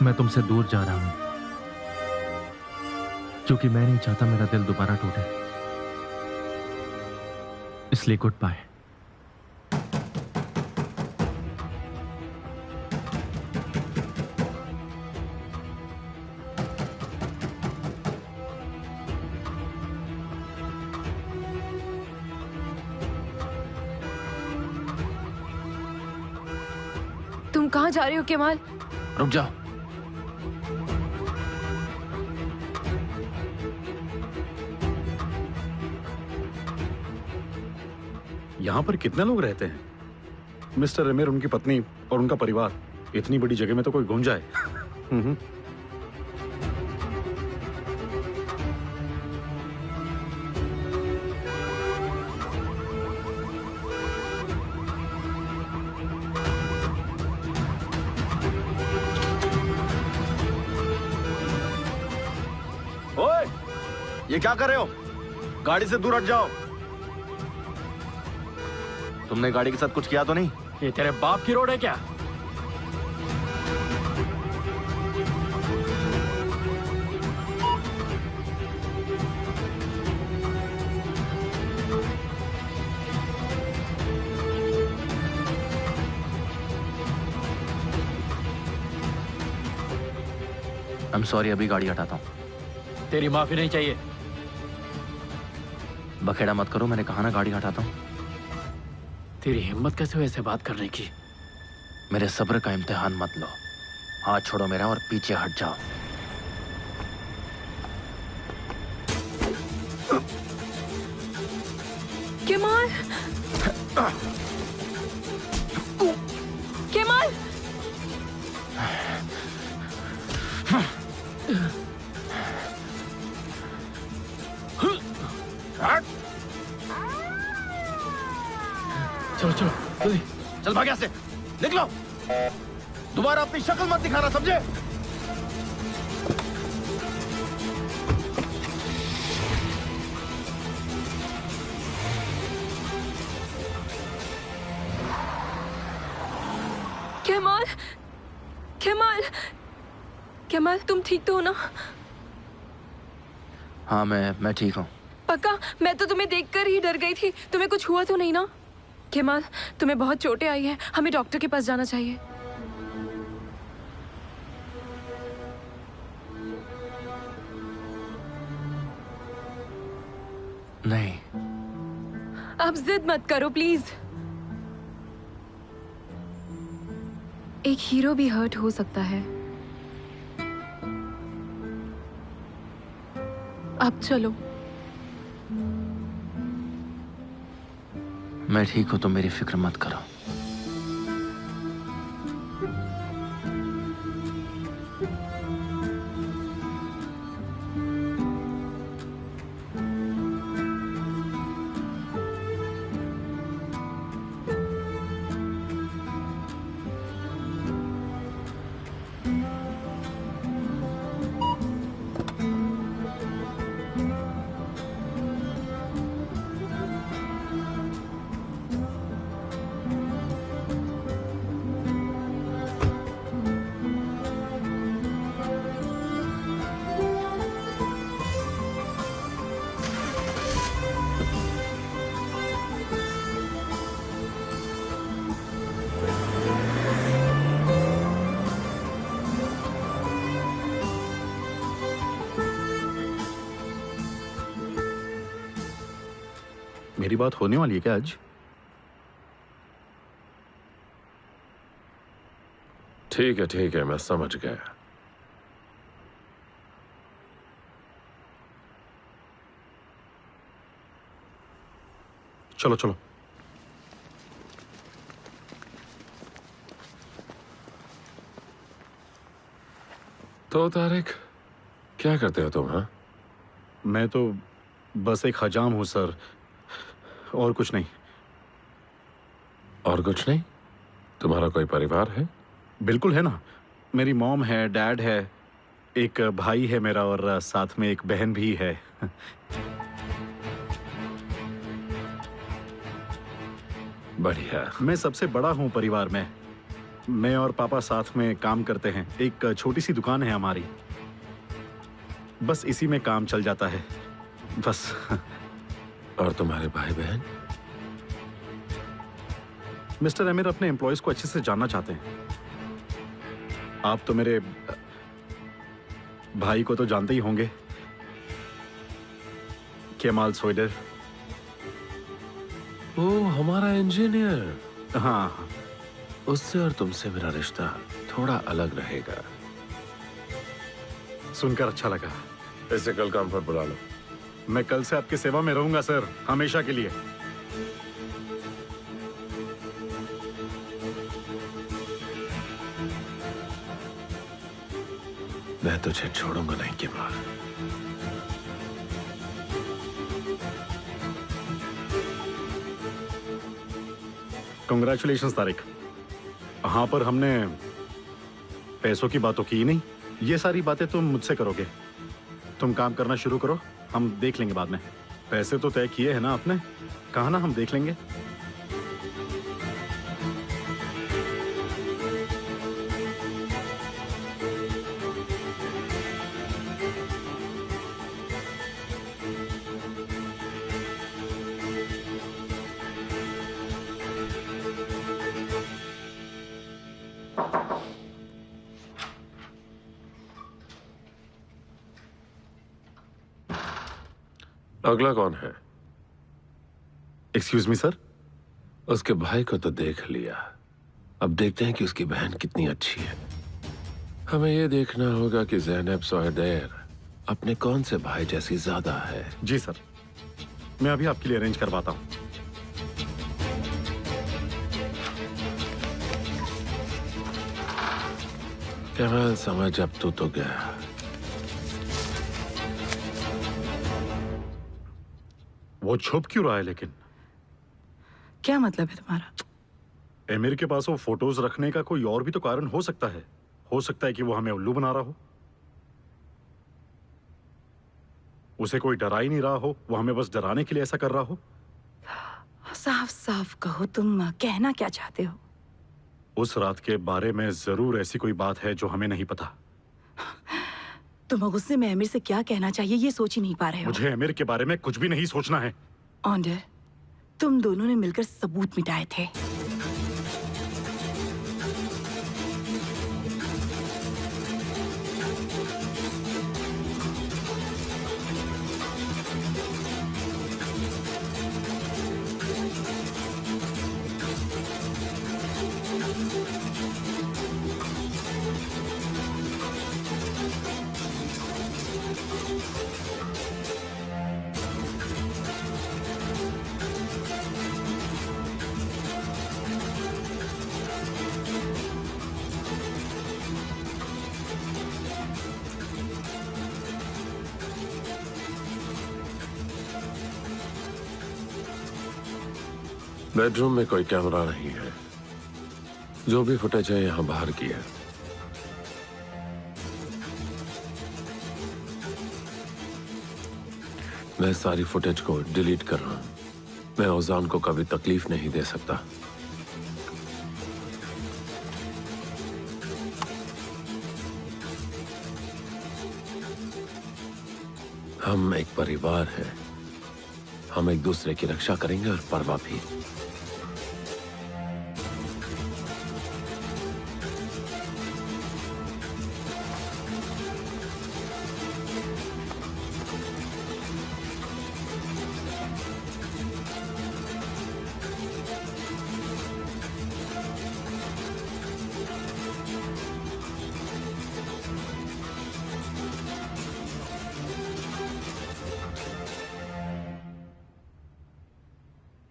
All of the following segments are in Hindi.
मैं तुमसे दूर जा रहा हूं क्योंकि मैं नहीं चाहता मेरा दिल दोबारा टूटे, इसलिए गुड बाय। तुम कहाँ जा रहे हो केमाल? रुक जाओ। यहाँ पर कितने लोग रहते हैं? मिस्टर रेमेर, उनकी पत्नी और उनका परिवार। इतनी बड़ी जगह में तो कोई घूम जाए। ओए, ये क्या कर रहे हो? गाड़ी से दूर हट जाओ। तुमने गाड़ी के साथ कुछ किया तो नहीं? ये तेरे बाप की रोड है क्या? I'm sorry, अभी गाड़ी हटाता हूँ। तेरी माफी नहीं चाहिए। बखेड़ा मत करो, मैंने कहा ना गाड़ी हटाता हूँ। तेरी हिम्मत कैसे हुई ऐसे बात करने की? मेरे सब्र का इम्तिहान मत लो। हाथ छोड़ो मेरा और पीछे हट जाओ। केमाल! केमाल! चलो चलो जल्दी। चल भाग यहाँ से, निकलो। दोबारा अपनी शक्ल मत दिखाना, समझे? केमाल! केमाल! केमाल, तुम ठीक तो हो ना? हाँ, मैं ठीक हूँ। पक्का? मैं तो तुम्हें देखकर ही डर गई थी। तुम्हें कुछ हुआ तो नहीं ना? केमाल, तुम्हें बहुत चोटें आई हैं। हमें डॉक्टर के पास जाना चाहिए। नहीं। आप जिद मत करो प्लीज। एक हीरो भी हर्ट हो सकता है। अब चलो। मैं ठीक हूँ, तो मेरी फिक्र मत करो। मेरी बात होने वाली है क्या आज? ठीक है, मैं समझ गया। चलो चलो। तो तारिक, क्या करते हो तुम? हाँ, मैं तो बस एक हजाम हूं सर, और कुछ नहीं। और कुछ नहीं? तुम्हारा कोई परिवार है? बिल्कुल है ना। मेरी मॉम है, डैड है, एक भाई है मेरा, और साथ में एक बहन भी है। बढ़िया। मैं सबसे बड़ा हूं परिवार में। मैं और पापा साथ में काम करते हैं। एक छोटी सी दुकान है हमारी, बस इसी में काम चल जाता है बस। और तुम्हारे भाई बहन? मिस्टर आमिर अपने एम्प्लॉयज को अच्छे से जानना चाहते हैं। आप तो मेरे भाई को तो जानते ही होंगे, केमाल सोइडर। ओ, हमारा इंजीनियर। हाँ, उससे और तुमसे मेरा रिश्ता थोड़ा अलग रहेगा। सुनकर अच्छा लगा। इसे कल काम पर बुला लो। मैं कल से आपकी सेवा में रहूंगा सर, हमेशा के लिए। मैं तुझे छोड़ूंगा नहीं केमाल। कंग्रेचुलेशंस तारिक। हाँ, पर हमने पैसों की बात तो की नहीं। ये सारी बातें तुम मुझसे करोगे। तुम काम करना शुरू करो, हम देख लेंगे बाद में। पैसे तो तय किए हैं ना आपने, कहा ना हम देख लेंगे। अगला कौन है? Excuse me sir. उसके भाई को तो देख लिया, अब देखते हैं कि उसकी बहन कितनी अच्छी है। हमें यह देखना होगा कि ज़ैनब सोहेडेर अपने कौन से भाई जैसी ज्यादा है। जी सर, मैं अभी आपके लिए अरेंज करवाता हूँ। केमाल समझ, अब तो गया। वो छुप क्यों रहा है लेकिन? क्या मतलब है तुम्हारा? एमिर के पास वो फोटोज रखने का कोई और भी तो कारण हो सकता है। हो सकता है कि वो हमें उल्लू बना रहा हो। उसे कोई डरा ही नहीं रहा हो, वो हमें बस डराने के लिए ऐसा कर रहा हो। साफ साफ कहो, तुम कहना क्या चाहते हो? उस रात के बारे में जरूर ऐसी कोई बात है जो हमें नहीं पता। तुम गुस्से में अमीर से क्या कहना चाहिए ये सोच ही नहीं पा रहे हो। मुझे एमिर के बारे में कुछ भी नहीं सोचना है। ऑन्डर, तुम दोनों ने मिलकर सबूत मिटाए थे। बेडरूम में कोई कैमरा नहीं है। जो भी फुटेज है यहां बाहर की है। मैं सारी फुटेज को डिलीट कर रहा हूं। मैं ओजान को कभी तकलीफ नहीं दे सकता। हम एक परिवार हैं। हम एक दूसरे की रक्षा करेंगे और परवाह भी।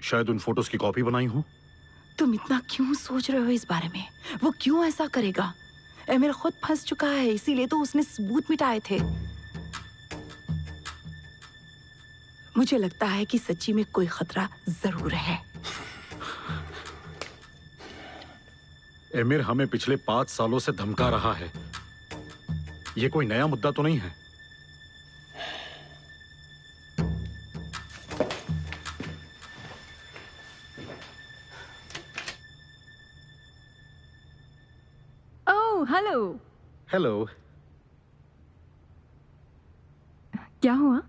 शायद उन फोटोज की कॉपी बनाई हो। तुम इतना क्यों सोच रहे हो इस बारे में? वो क्यों ऐसा करेगा? अमीर खुद फंस चुका है, इसीलिए तो उसने सबूत मिटाए थे। मुझे लगता है कि सच्ची में कोई खतरा जरूर है। एमिर हमें पिछले 5 सालों से धमका रहा है। ये कोई नया मुद्दा तो नहीं है। Oh hello. हेलो। क्या हुआ?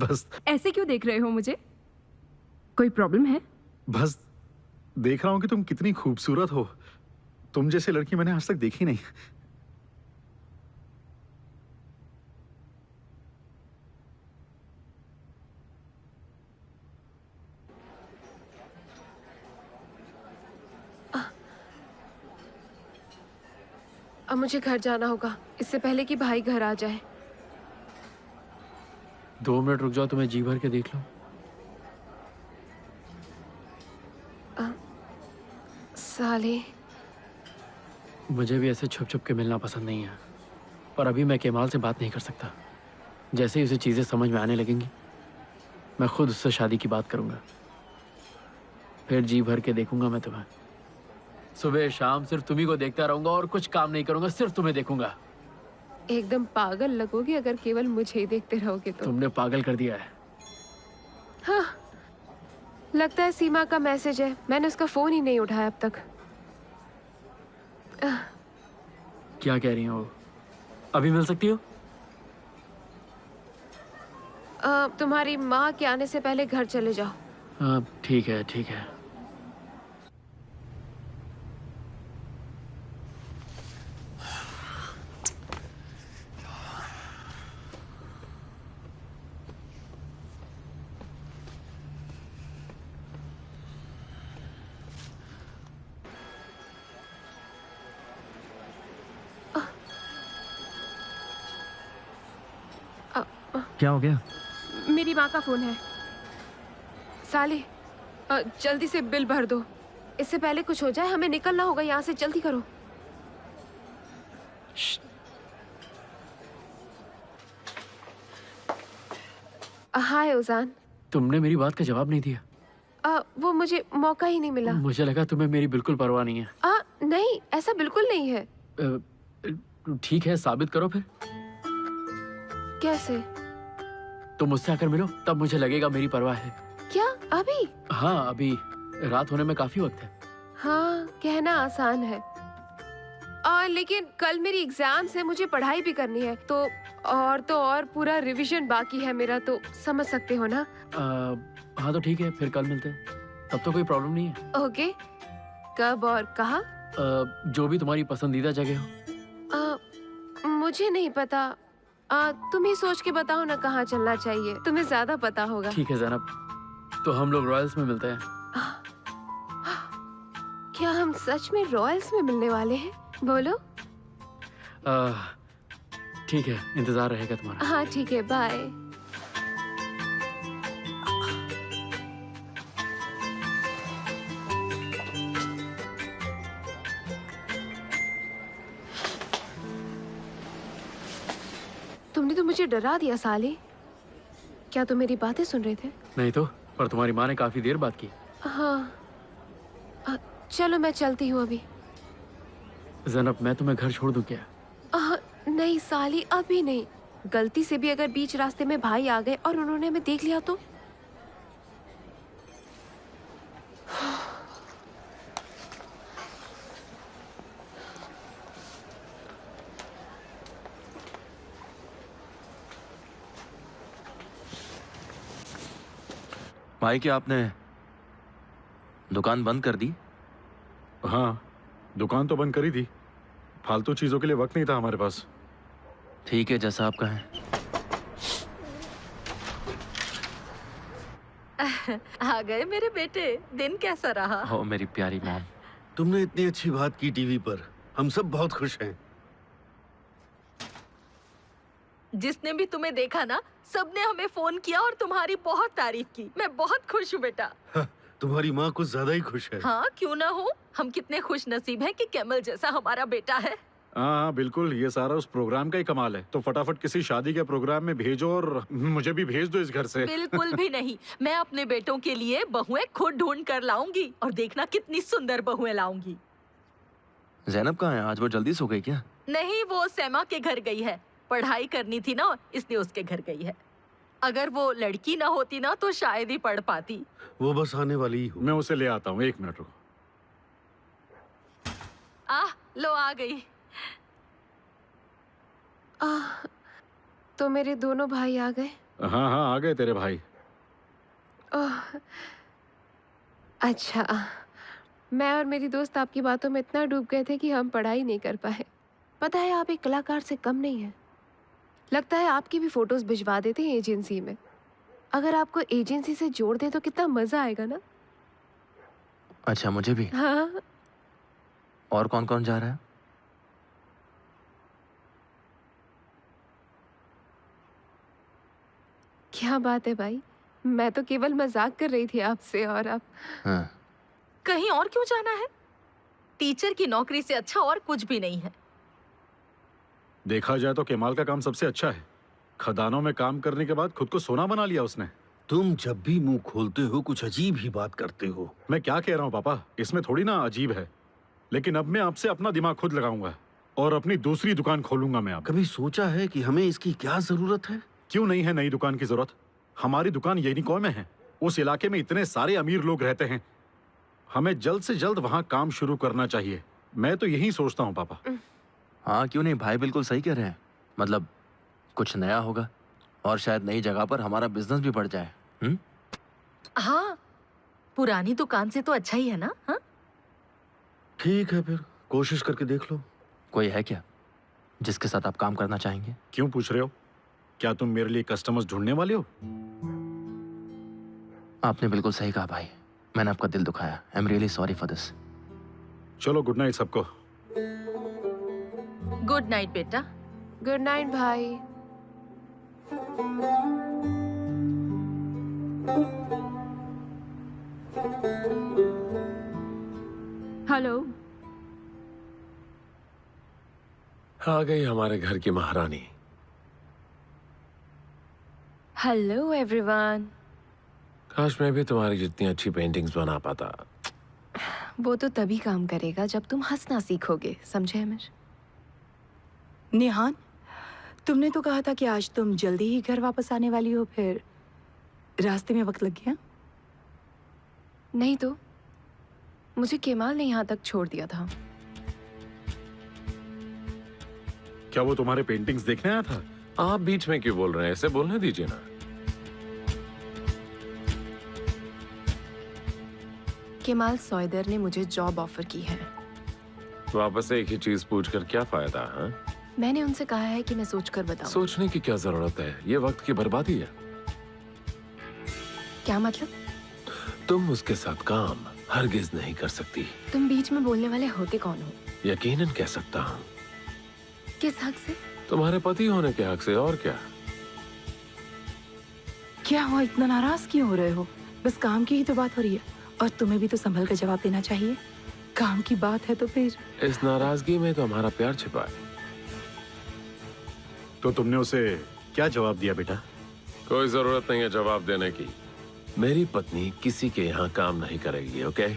बस ऐसे क्यों देख रहे हो मुझे? कोई प्रॉब्लम है? बस देख रहा हूँ कि तुम कितनी खूबसूरत हो। तुम जैसी लड़की मैंने आज तक देखी नहीं। अब मुझे घर जाना होगा इससे पहले कि भाई घर आ जाए। 2 मिनट रुक जाओ तो मैं जी भर के देख लूं। साले। मुझे भी ऐसे छुप छुप के मिलना पसंद नहीं है, पर अभी मैं केमाल से बात नहीं कर सकता। जैसे ही उसे चीज़ें समझ में आने लगेंगी मैं खुद उससे शादी की बात करूंगा, फिर जी भर के देखूंगा मैं तुम्हें। सुबह शाम सिर्फ तुम्ही को देखता रहूंगा और कुछ काम नहीं करूंगा, सिर्फ तुम्हें देखूंगा। एकदम पागल लगोगे अगर केवल मुझे ही देखते रहोगे तो। तुमने पागल कर दिया है। हाँ, लगता है सीमा का मैसेज है। मैंने उसका फोन ही नहीं उठाया अब तक। क्या कह रही हो? अभी मिल सकती हो? तुम्हारी माँ के आने से पहले घर चले जाओ। हाँ ठीक है ठीक है। क्या हो गया? मेरी माँ का फोन है। साले, जल्दी से बिल भर दो। इससे पहले कुछ हो जाए, हमें निकलना होगा यहाँ से। जल्दी करो। हाय उजान। तुमने मेरी बात का जवाब नहीं दिया। वो मुझे मौका ही नहीं मिला। मुझे लगा तुम्हें मेरी बिल्कुल परवाह नहीं है। नहीं, ऐसा बिल्कुल नहीं है। ठीक है, साबित करो फिर। कैसे? तुम मुझसे आकर मिलो, तब मुझे लगेगा मेरी परवाह है। क्या अभी? हाँ अभी, रात होने में काफी वक्त है। हाँ, कहना आसान है। लेकिन कल मेरी एग्जाम्स है, मुझे पढ़ाई भी करनी है। तो और पूरा रिवीजन बाकी है मेरा, तो समझ सकते हो ना। हाँ तो ठीक है, फिर कल मिलते हैं। तब तो कोई प्रॉब्लम नहीं है। ओके, कब और कहाँ? जो भी तुम्हारी पसंदीदा जगह हो। मुझे नहीं पता। तुम ही सोच के बताओ ना कहाँ चलना चाहिए। तुम्हें ज्यादा पता होगा। ठीक है जैनब, तो हम लोग रॉयल्स में मिलते हैं। क्या हम सच में रॉयल्स में मिलने वाले हैं? बोलो। ठीक है, इंतजार रहेगा तुम्हारा। हाँ ठीक है, बाय। तुमने तो मुझे डरा दिया साले। क्या तुम मेरी बातें सुन रहे थे? नहीं तो, पर तुम्हारी माँ ने काफी देर बात की। हाँ, चलो मैं चलती हूँ अभी। जैनब, मैं तुम्हें घर छोड़ दूं क्या? नहीं साली, अभी नहीं। गलती से भी अगर बीच रास्ते में भाई आ गए और उन्होंने हमें देख लिया तो? भाई, क्या आपने दुकान बंद कर दी? हाँ, दुकान तो बंद करी थी। फालतू चीजों के लिए वक्त नहीं था हमारे पास। ठीक है, जैसा आप कहें। आ गए मेरे बेटे। दिन कैसा रहा? हो मेरी प्यारी मॉम। तुमने इतनी अच्छी बात की टीवी पर, हम सब बहुत खुश हैं। जिसने भी तुम्हें देखा ना, सबने हमें फोन किया और तुम्हारी बहुत तारीफ की। मैं बहुत खुश हूँ बेटा। तुम्हारी माँ कुछ ज्यादा ही खुश है। हाँ, क्यों ना हो। हम कितने खुश नसीब हैं कि कैमल जैसा हमारा बेटा है। हाँ बिल्कुल, ये सारा उस प्रोग्राम का ही कमाल है। तो फटाफट किसी शादी के प्रोग्राम में भेजो और मुझे भी भेज दो इस घर से। बिल्कुल भी नहीं। मैं अपने बेटों के लिए बहुएं खुद ढूंढ कर लाऊंगी, और देखना कितनी सुंदर बहुएं लाऊंगी। जैनब कहाँ है? आज वो जल्दी सो गई क्या? नहीं, वो सैमा के घर गई है। पढ़ाई करनी थी ना, इसलिए उसके घर गई है। अगर वो लड़की ना होती ना तो शायद ही पढ़ पाती। वो बस आने वाली ही हो। मैं उसे ले आता हूँ, 1 मिनट रुको। लो आ गई। तो मेरे दोनों भाई आ गए? हाँ हाँ, आ गए तेरे भाई। ओह, अच्छा। मैं और मेरी दोस्त आपकी बातों में इतना डूब गए थे कि हम पढ़ाई नहीं कर पाए। पता है, आप एक कलाकार से कम नहीं है। लगता है आपकी भी फोटोज भिजवा देते हैं एजेंसी में। अगर आपको एजेंसी से जोड़ दे तो कितना मजा आएगा ना। अच्छा, मुझे भी। हाँ। और कौन कौन जा रहा है? क्या बात है भाई, मैं तो केवल मजाक कर रही थी आपसे और आप। हाँ। कहीं और क्यों जाना है? टीचर की नौकरी से अच्छा और कुछ भी नहीं है। देखा जाए तो केमाल का काम सबसे अच्छा है। खदानों में काम करने के बाद खुद को सोना बना लिया उसने। तुम जब भी मुंह खोलते हो कुछ अजीब ही बात करते हो। मैं क्या कह रहा हूँ पापा, इसमें थोड़ी ना अजीब है। लेकिन अब मैं आपसे अपना दिमाग खुद लगाऊंगा और अपनी दूसरी दुकान खोलूंगा मैं अब। कभी सोचा है कि हमें इसकी क्या जरूरत है? क्यों नहीं है नई दुकान की जरूरत? हमारी दुकान येनिकोय में है। उस इलाके में इतने सारे अमीर लोग रहते हैं। हमें जल्द से जल्द वहाँ काम शुरू करना चाहिए। मैं तो यही सोचता हूँ पापा। हाँ, क्यों नहीं, भाई बिल्कुल सही कह रहे हैं। मतलब कुछ नया होगा और शायद नई जगह पर हमारा बिजनेस भी बढ़ जाए। हाँ, पुरानी दुकान से तो अच्छा ही है ना। हाँ? ठीक है, फिर कोशिश करके देख लो। कोई है क्या जिसके साथ आप काम करना चाहेंगे? क्यों पूछ रहे हो? क्या तुम मेरे लिए कस्टमर्स ढूंढने वाले हो? आपने बिल्कुल सही कहा भाई, मैंने आपका दिल दुखाया। I am really sorry for this. चलो, गुड नाइट सबको। गुड नाइट बेटा। गुड नाइट भाई। हेलो। आ गई हमारे घर की महारानी। Hello everyone. काश मैं भी तुम्हारी जितनी अच्छी पेंटिंग्स बना पाता। वो तो तभी काम करेगा जब तुम हंसना सीखोगे, समझे अमिर? निहान, तुमने तो कहा था कि आज तुम जल्दी ही घर वापस आने वाली हो, फिर रास्ते में वक्त लग गया? नहीं तो मुझे केमाल ने यहाँ तक छोड़ दिया था। क्या वो तुम्हारे पेंटिंग्स देखने आया था? आप बीच में क्यों बोल रहे हैं? ऐसे बोलने दीजिए ना। केमाल सौइदर ने मुझे जॉब ऑफर की है। वापस से एक ही चीज पूछकर क्या फायदा? हाँ, मैंने उनसे कहा है कि मैं सोचकर बताऊं। सोचने की क्या जरूरत है? ये वक्त की बर्बादी है। क्या मतलब? तुम उसके साथ काम हरगिज नहीं कर सकती। तुम बीच में बोलने वाले होते कौन हो? यकीनन कह सकता हूँ, किस हक से? तुम्हारे पति होने के हक से। और क्या? क्या हुआ, इतना नाराज क्यों हो रहे हो? बस काम की ही तो बात हो रही है और तुम्हें भी तो संभल कर जवाब देना चाहिए। काम की बात है तो फिर। इस नाराजगी में तो हमारा प्यार छिपा है। तो तुमने उसे क्या जवाब दिया बेटा? कोई जरूरत नहीं है जवाब देने की। मेरी पत्नी किसी के यहाँ काम नहीं करेगी। ओके?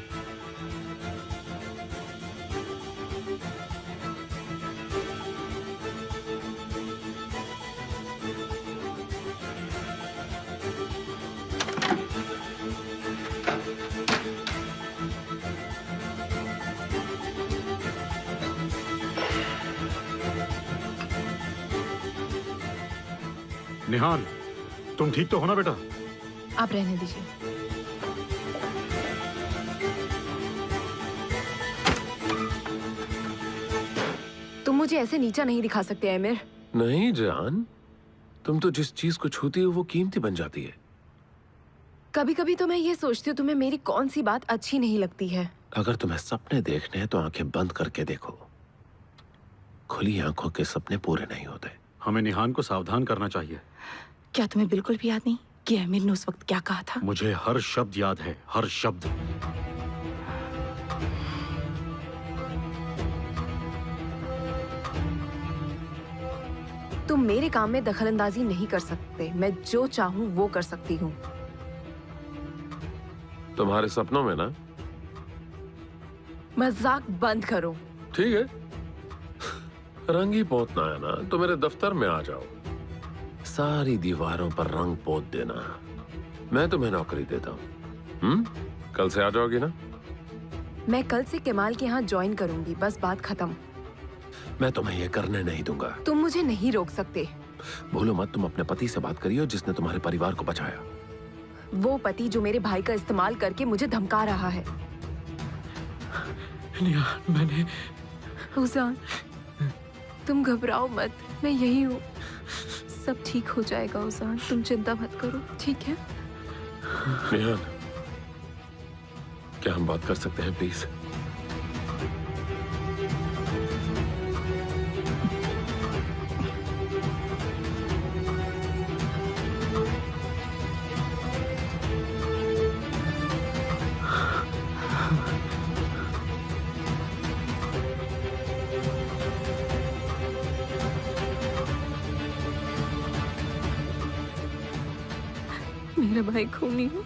निहान, तुम ठीक तो हो ना बेटा? आप रहने दीजिए। तुम मुझे ऐसे नीचा नहीं दिखा सकते आमिर। नहीं जान, तुम तो जिस चीज को छूती हो वो कीमती बन जाती है। कभी कभी तो मैं ये सोचती हूँ तुम्हें मेरी कौन सी बात अच्छी नहीं लगती है। अगर तुम्हें सपने देखने हैं तो आंखें बंद करके देखो। खुली आंखों के सपने पूरे नहीं होते। हमें निहान को सावधान करना चाहिए। क्या तुम्हें बिल्कुल भी याद नहीं कि आमिर ने उस वक्त क्या कहा था? मुझे हर शब्द याद है, हर शब्द। तुम मेरे काम में दखलंदाजी नहीं कर सकते। मैं जो चाहूँ वो कर सकती हूँ। तुम्हारे सपनों में ना? मजाक बंद करो। ठीक है, रंग ही पोतना है ना तो मेरे दफ्तर में आ जाओ। सारी दीवारों पर रंग पोत देना। मैं तुम्हें नौकरी देता हूँ। कल से आ जाओगी ना? मैं कल से केमाल के यहाँ ज्वाइन करूंगी, बस बात खत्म। मैं तुम्हें ये करने नहीं दूंगा। तुम मुझे नहीं रोक सकते। भूलो मत, तुम अपने पति से बात करिए जिसने तुम्हारे परिवार को बचाया। वो पति जो मेरे भाई का इस्तेमाल करके मुझे धमका रहा है। निहान, मैंने उजान, तुम घबराओ मत, मैं यही हूँ। सब ठीक हो जाएगा उजान, तुम चिंता मत करो, ठीक है? निहान, क्या हम बात कर सकते हैं प्लीज? मेरा भाई खूनी है,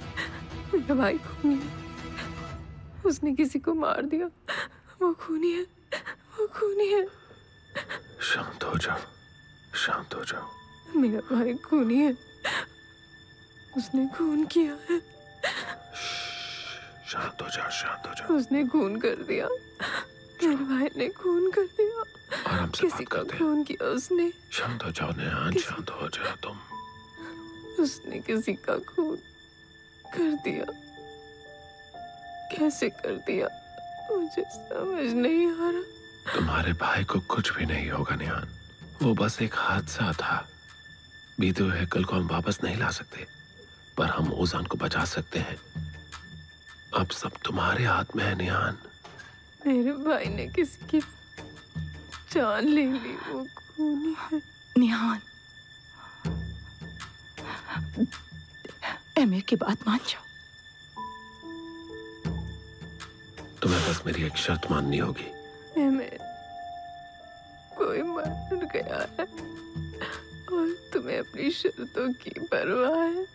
मेरा भाई खूनी है। उसने किसी को मार दिया। वो खूनी है, वो खूनी है। शांत हो जाओ, शांत हो जाओ। मेरा भाई खूनी है, उसने खून किया है। शांत हो जाओ, शांत हो जाओ। उसने खून कर दिया, मेरे भाई ने खून कर दिया। आराम से किसी बात का करते हैं। खून किया उसने। शांत हो जाओ निहान, किसी- शांत हो जाओ तुम। उसने किसी का खून कर दिया। कैसे कर दिया मुझे समझ नहीं आ रहा। तुम्हारे भाई को कुछ भी नहीं होगा निहान, वो बस एक हादसा था। बीते हुए कल को हम वापस नहीं ला सकते, पर हम ओजान को बचा सकते हैं। अब सब तुम्हारे हाथ में है निहान। मेरे भाई ने किसी की जान ले ली, वो खूनी है। निहान, एमिर की बात मान जाओ। तुम्हें बस मेरी एक शर्त माननी होगी। एमिर, कोई मर गया है और तुम्हें अपनी शर्तों की परवाह है।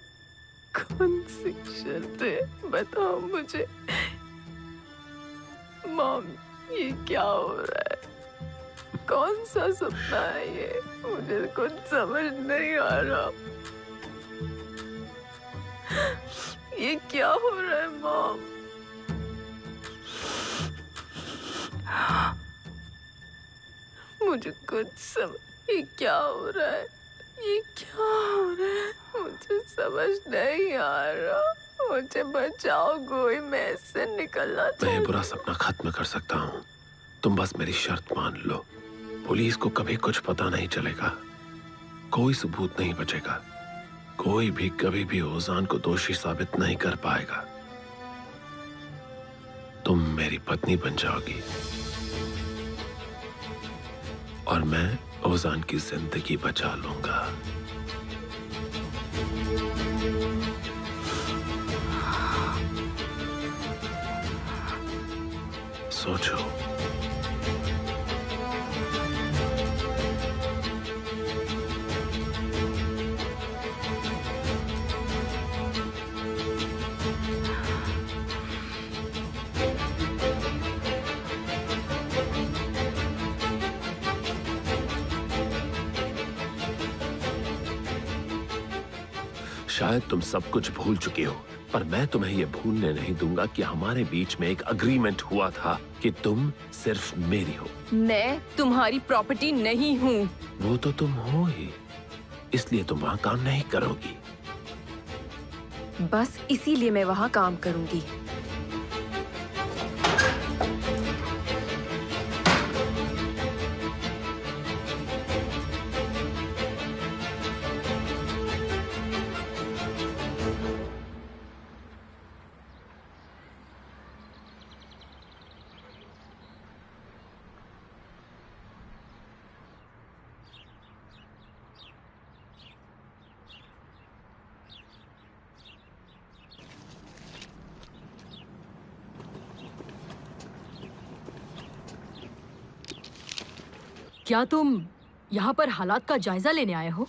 कौन सी शर्तें बताओ मुझे। मॉम, ये क्या हो रहा है? कौन सा सपना है ये? मुझे कुछ समझ नहीं आ रहा। ये क्या हो रहा है मॉम? मुझे कुछ समझ, ये क्या हो रहा है? ये क्या हो रहा है? मुझे समझ नहीं आ रहा। मुझे बचाओ कोई, मैं इससे निकलना मैं ये चाहती बुरा सपना खत्म कर सकता हूँ। तुम बस मेरी शर्त मान लो। पुलिस को कभी कुछ पता नहीं चलेगा, कोई सबूत नहीं बचेगा, कोई भी कभी भी ओजान को दोषी साबित नहीं कर पाएगा। तुम मेरी पत्नी बन जाओगी और मैं ओजान की जिंदगी बचा लूंगा। सोचो। शायद तुम सब कुछ भूल चुके हो, पर मैं तुम्हें यह भूलने नहीं दूंगा कि हमारे बीच में एक अग्रीमेंट हुआ था कि तुम सिर्फ मेरी हो। मैं तुम्हारी प्रॉपर्टी नहीं हूँ। वो तो तुम हो ही, इसलिए तुम वहां काम नहीं करोगी। बस इसीलिए मैं वहाँ काम करूंगी। क्या तुम यहाँ पर हालात का जायजा लेने आए हो?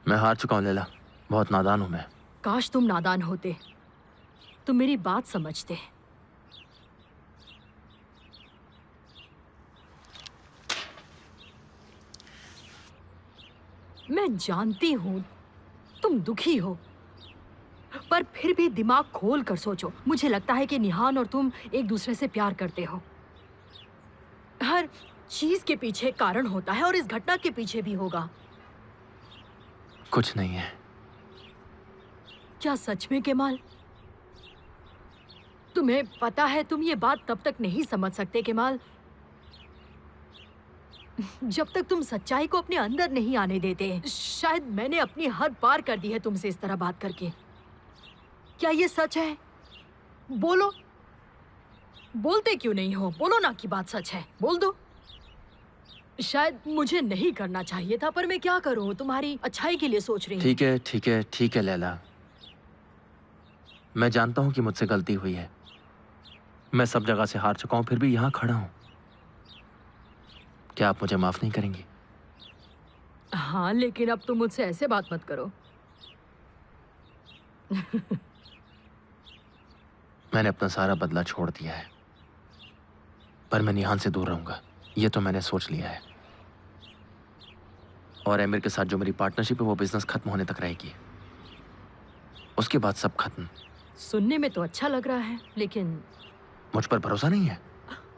मैं हार चुका हूँ लैला, बहुत नादान हूँ मैं। काश तुम नादान होते, तुम मेरी बात समझते। मैं जानती हूँ तुम दुखी हो, पर फिर भी दिमाग खोल कर सोचो। मुझे लगता है कि निहान और तुम एक दूसरे से प्यार करते हो। हर चीज के पीछे एक कारण होता है और इस घटना के पीछे भी होगा। कुछ नहीं है। क्या सच में केमाल? तुम्हें पता है तुम ये बात तब तक नहीं समझ सकते केमाल जब तक तुम सच्चाई को अपने अंदर नहीं आने देते। शायद मैंने अपनी हद पार कर दी है तुमसे इस तरह बात करके। क्या ये सच है? बोलो। बोलते क्यों नहीं हो? बोलो ना कि बात सच है। बोल दो। शायद मुझे नहीं करना चाहिए था, पर मैं क्या करूं? तुम्हारी अच्छाई के लिए सोच रही हूं। ठीक है, ठीक है, ठीक है लैला। मैं जानता हूं कि मुझसे गलती हुई है। मैं सब जगह से हार चुका हूं, फिर भी यहां खड़ा हूं। क्या आप मुझे माफ नहीं करेंगी? हाँ, लेकिन अब तुम मुझसे ऐसे बात मत करो। मैंने अपना सारा बदला छोड़ दिया है, पर मैं निहान से दूर रहूंगा, ये तो मैंने सोच लिया है। और एमिर के साथ जो मेरी पार्टनरशिप है वो बिजनेस खत्म होने तक रहेगी। उसके बाद सब खत्म। सुनने में तो अच्छा लग रहा है, लेकिन मुझ पर भरोसा नहीं है?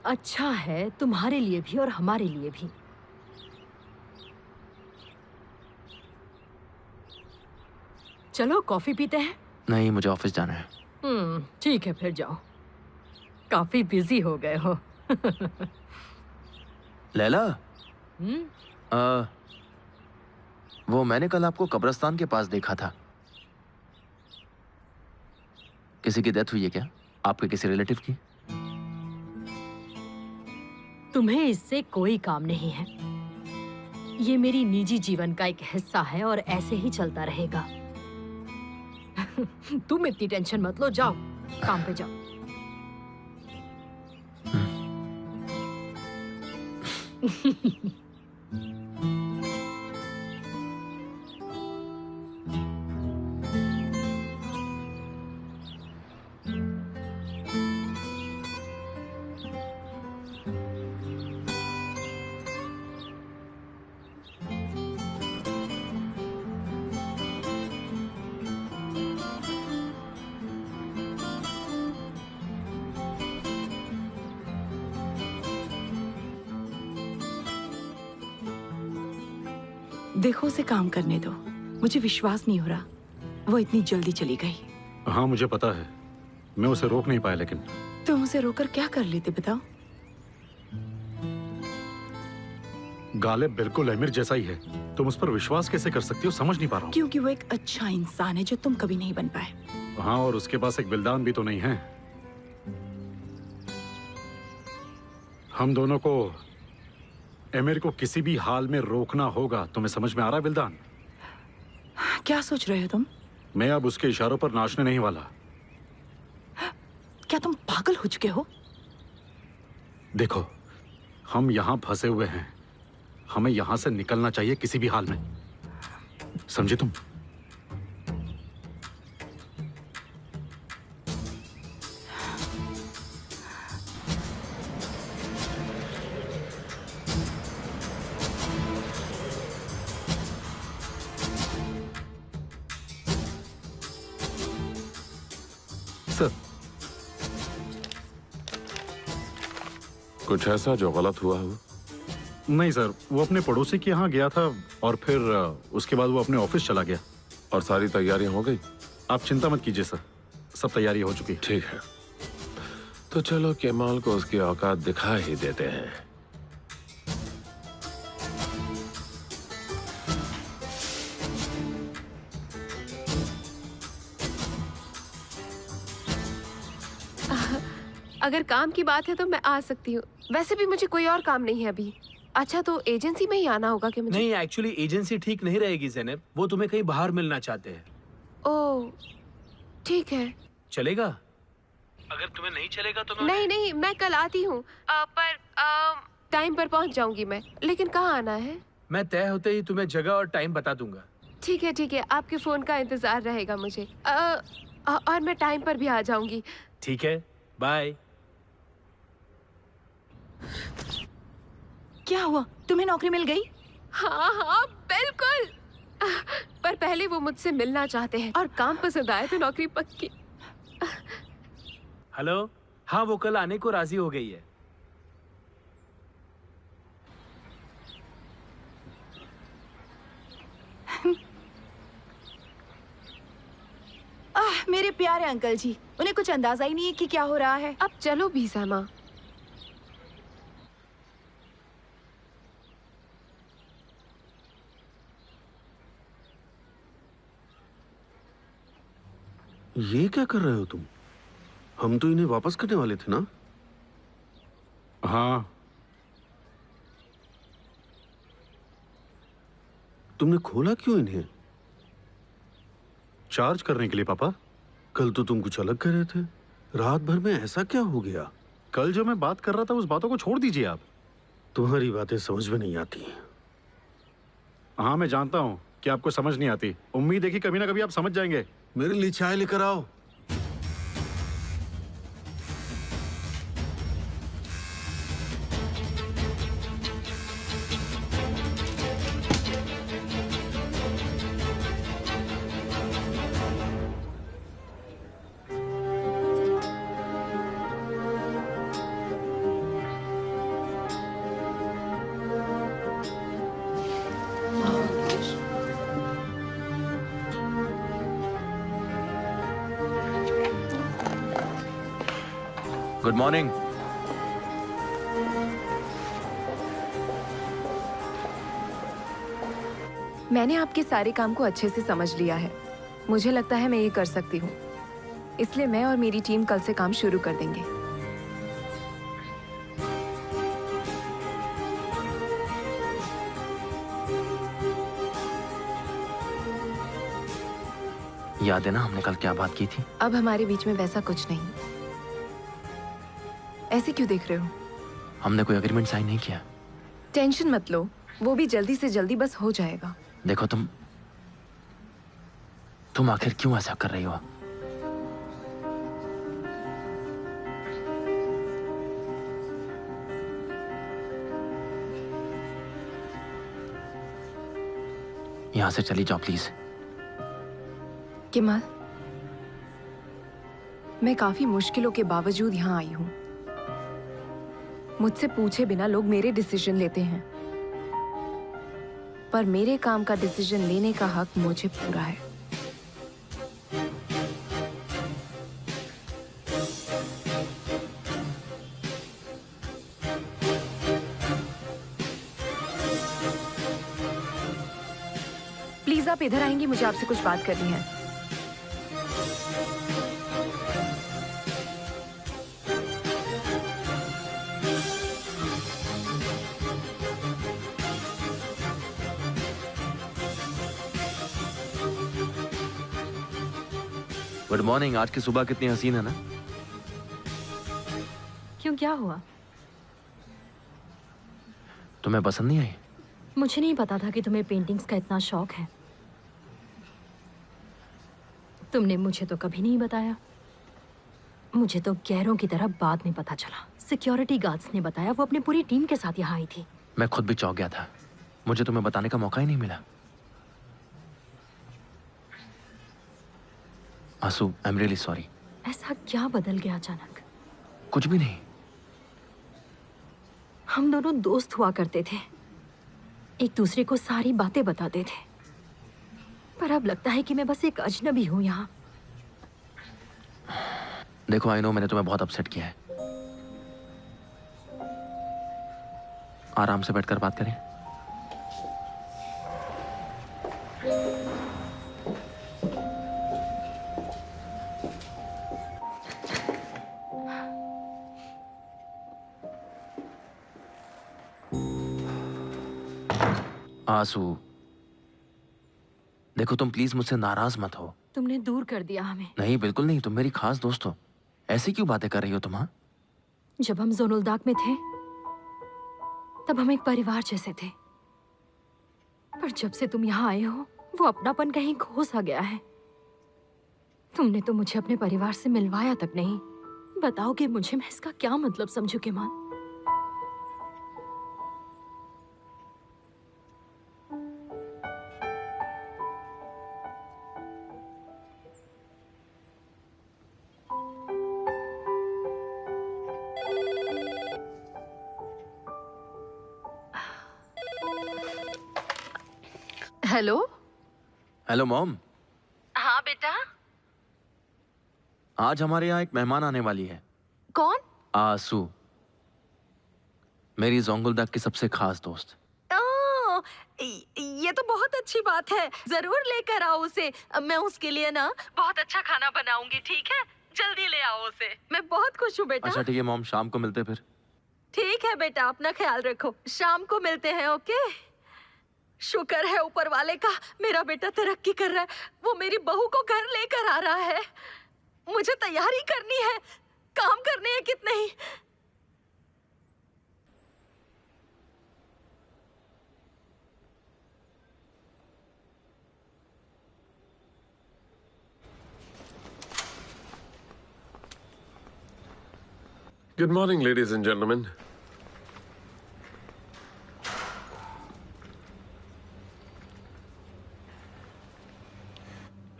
अच्छा है तुम्हारे लिए भी और हमारे लिए भी। चलो कॉफी पीते हैं। नहीं, मुझे ऑफिस जाना है। ठीक है, फिर जाओ। काफी बिजी हो गए हो। लैला, हम्म वो मैंने कल आपको कब्रिस्तान के पास देखा था। किसी की डेथ हुई है क्या? आपके किसी रिलेटिव की? तुम्हें इससे कोई काम नहीं है। ये मेरी निजी जीवन का एक हिस्सा है और ऐसे ही चलता रहेगा। तुम इतनी टेंशन मत लो, जाओ काम पे जाओ। देखो उसे काम करने दो। मुझे विश्वास नहीं हो रहा वो इतनी जल्दी चली गई। हाँ मुझे पता है, मैं उसे रोक नहीं पाया, लेकिन तुम उसे रोकर क्या कर लेते बताओ? गालिब बिल्कुल अमीर जैसा ही है। तुम उस पर विश्वास कैसे कर सकती हो, समझ नहीं पा रहा हूँ। क्योंकि वो एक अच्छा इंसान है जो तुम कभी नहीं बन पाए। हाँ, और उसके पास एक विल्दान भी तो नहीं है। हम दोनों को एमिर को किसी भी हाल में रोकना होगा। तुम्हें समझ में आ रहा है विल्दान? क्या सोच रहे हो तुम? मैं अब उसके इशारों पर नाचने नहीं वाला। क्या तुम पागल हो चुके हो? देखो, हम यहाँ फंसे हुए हैं। हमें यहाँ से निकलना चाहिए किसी भी हाल में, समझे तुम? सर, कुछ ऐसा जो गलत हुआ हो? नहीं सर, वो अपने पड़ोसी के यहाँ गया था और फिर उसके बाद वो अपने ऑफिस चला गया। और सारी तैयारियां हो गई? आप चिंता मत कीजिए सर, सब तैयारी हो चुकी है। ठीक है, तो चलो केमाल को उसकी औकात दिखा ही देते हैं। अगर काम की बात है तो मैं आ सकती हूँ। वैसे भी मुझे कोई और काम नहीं है अभी। अच्छा, तो एजेंसी में ही आना होगा क्या मुझे? नहीं, एक्चुअली एजेंसी ठीक नहीं रहेगी ज़ैनब। वो तुम्हें कहीं बाहर मिलना चाहते हैं। ओह, ठीक है। चलेगा? अगर तुम्हें नहीं चलेगा तो मैं नहीं नहीं, मैं कल आती हूँ, पर टाइम पर पहुँच जाऊंगी मैं। लेकिन कहाँ आना है? मैं तय होते ही तुम्हें जगह और टाइम बता दूंगा। ठीक है ठीक है, आपके फोन का इंतजार रहेगा मुझे। और मैं टाइम पर भी आ जाऊंगी। ठीक है, बाय। क्या हुआ? तुम्हें नौकरी मिल गई? हाँ हाँ बिल्कुल। पर पहले वो मुझसे मिलना चाहते हैं और काम पसंद आए तो नौकरी पक्की। हेलो, हाँ वो कल आने को राजी हो गई है। मेरे प्यारे अंकल जी, उन्हें कुछ अंदाजा ही नहीं है कि क्या हो रहा है। अब चलो भी सैमा। ये क्या कर रहे हो तुम? हम तो इन्हें वापस करने वाले थे ना? हाँ, तुमने खोला क्यों इन्हें? चार्ज करने के लिए पापा। कल तो तुम कुछ अलग कह रहे थे। रात भर में ऐसा क्या हो गया? कल जो मैं बात कर रहा था उस बातों को छोड़ दीजिए आप। तुम्हारी बातें समझ में नहीं आती। हाँ, मैं जानता हूँ कि आपको समझ नहीं आती। उम्मीद है कि कभी ना कभी आप समझ जाएंगे। मेरे लिए चाय लेकर आओ। Good morning. मैंने आपके सारे काम को अच्छे से समझ लिया है। मुझे लगता है मैं ये कर सकती हूँ, इसलिए मैं और मेरी टीम कल से काम शुरू कर देंगे। याद है ना हमने कल क्या बात की थी? अब हमारे बीच में वैसा कुछ नहीं। ऐसे क्यों देख रहे हो? हमने कोई एग्रीमेंट साइन नहीं किया। टेंशन मत लो, वो भी जल्दी से जल्दी बस हो जाएगा। देखो तुम आखिर क्यों ऐसा कर रही हो? यहां से चली जाओ प्लीज। केमाल, मैं काफी मुश्किलों के बावजूद यहाँ आई हूँ। मुझसे पूछे बिना लोग मेरे डिसीजन लेते हैं, पर मेरे काम का डिसीजन लेने का हक मुझे पूरा है। प्लीज आप इधर आएंगी, मुझे आपसे कुछ बात करनी है। Good morning. आज की सुबह कितनी हसीन है ना? क्यों, क्या हुआ? तुम्हें पसंद नहीं आई? मुझे नहीं पता था कि तुम्हें पेंटिंग्स का इतना शौक है। तुमने मुझे तो कभी नहीं बताया। मुझे तो गैरों की तरह बाद में पता चला। सिक्योरिटी गार्ड्स ने बताया, वो अपनी पूरी टीम के साथ यहाँ आई थी। मैं खुद भी चौंक गया था। मुझे तुम्हें बताने का मौका ही नहीं मिला। आंसू, आई एम रियली सॉरी। ऐसा क्या बदल गया अचानक? कुछ भी नहीं। हम दोनों दोस्त हुआ करते थे, एक दूसरे को सारी बातें बताते थे, पर अब लगता है कि मैं बस एक अजनबी हूं यहाँ। देखो, आई नो मैंने तुम्हें बहुत अपसेट किया है। आराम से बैठकर बात करें। आंसू, देखो तुम प्लीज मुझसे नाराज मत हो। तुमने दूर कर दिया हमें। नहीं, बिल्कुल नहीं। तुम मेरी खास दोस्त हो। ऐसी क्यों बातें कर रही हो तुम? हाँ, जब हम जोनुलदाग में थे तब हम एक परिवार जैसे थे, पर जब से तुम यहाँ आए हो वो अपनापन कहीं खो सा गया है। तुमने तो मुझे अपने परिवार से मिलवाया तक नहीं। बताओगे मुझे मैं इसका क्या मतलब समझू केमाल? हेलो। हेलो मॉम, हाँ बेटा। आज हमारे यहाँ एक मेहमान आने वाली है। कौन? आसू, मेरी जोंगुलदाक की सबसे खास दोस्त। ओह, ये तो बहुत अच्छी बात है। जरूर लेकर आओ उसे। मैं उसके लिए ना बहुत अच्छा खाना बनाऊंगी, ठीक है? जल्दी ले आओ उसे। मैं बहुत खुश हूँ बेटा। अच्छा ठीक है मॉम, शाम को मिलते फिर। ठीक है बेटा, अपना ख्याल रखो। शाम को मिलते हैं, ओके? शुक्र है ऊपर वाले का, मेरा बेटा तरक्की कर रहा है। वो मेरी बहू को घर लेकर आ रहा है। मुझे तैयारी करनी है, काम करने हैं कितने ही। Good morning, ladies and gentlemen.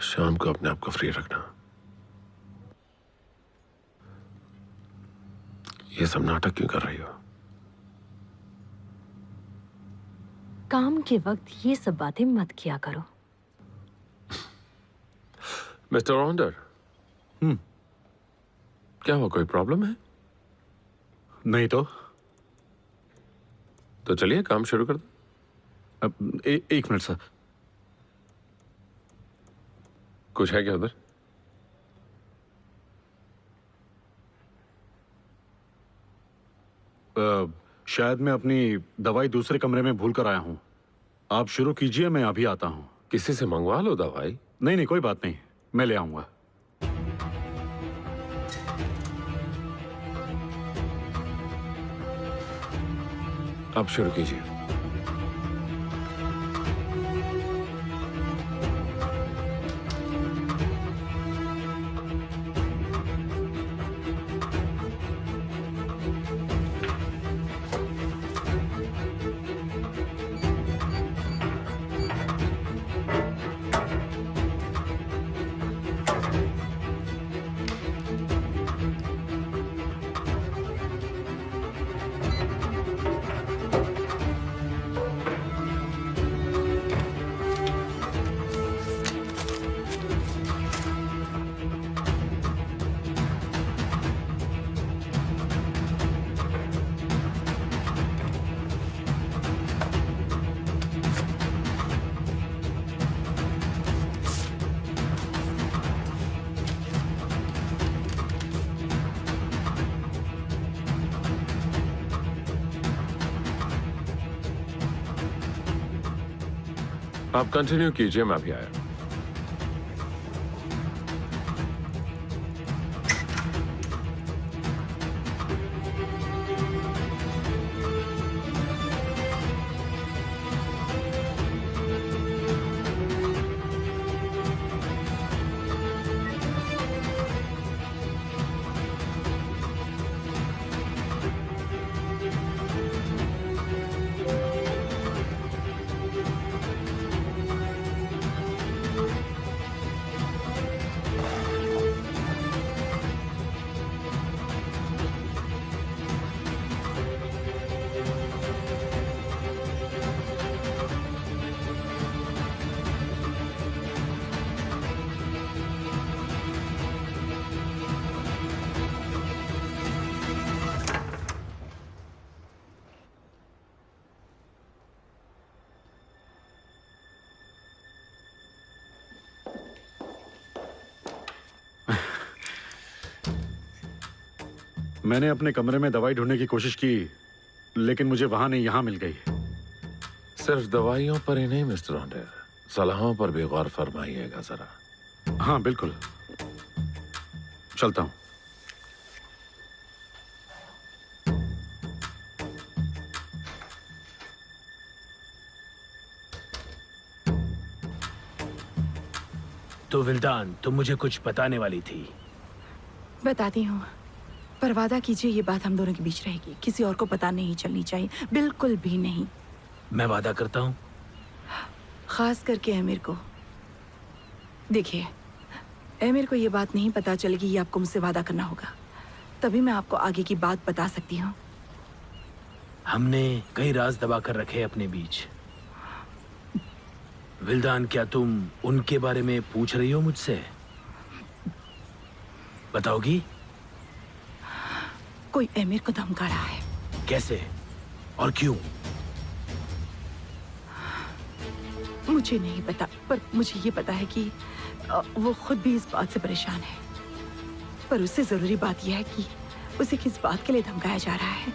शाम को अपने आप को फ्री रखना। ये सब नाटक क्यों कर रही हो? काम के वक्त ये सब बातें मत किया करो। मिस्टर ऑन्डर, क्या हुआ, कोई प्रॉब्लम है? नहीं तो चलिए काम शुरू कर दो। एक मिनट सर। कुछ है क्या उधर? शायद मैं अपनी दवाई दूसरे कमरे में भूल कर आया हूं। आप शुरू कीजिए, मैं अभी आता हूं। किसी से मंगवा लो दवाई। नहीं नहीं, कोई बात नहीं, मैं ले आऊंगा। अब शुरू कीजिए। आप कंटिन्यू कीजिए, मैं अभी आया। मैंने अपने कमरे में दवाई ढूंढने की कोशिश की, लेकिन मुझे वहां नहीं यहां मिल गई। सिर्फ दवाइयों पर ही नहीं मिस्टर ऑन्डर, सलाहों पर भी गौर फरमाइएगा जरा। हाँ बिल्कुल, चलता हूं। तो विल्दान, तुम मुझे कुछ बताने वाली थी। बताती हूँ, पर वादा कीजिए ये बात हम दोनों के बीच रहेगी, किसी और को पता नहीं चलनी चाहिए, बिल्कुल भी नहीं। मैं वादा करता हूँ। खास करके एमिर को। देखिए, एमिर को ये बात नहीं पता चलेगी, ये आपको मुझसे वादा करना होगा, तभी मैं आपको आगे की बात बता सकती हूँ। हमने कई राज दबा कर रखे अपने बीच। विल्दान, क्या तुम उनके बारे में पूछ रही हो मुझसे? बताओगी? कोई एमिर को धमका रहा है। कैसे और क्यों? मुझे नहीं पता, पर मुझे ये पता है कि वो खुद भी इस बात से परेशान है। पर उससे जरूरी बात यह है कि उसे किस बात के लिए धमकाया जा रहा है,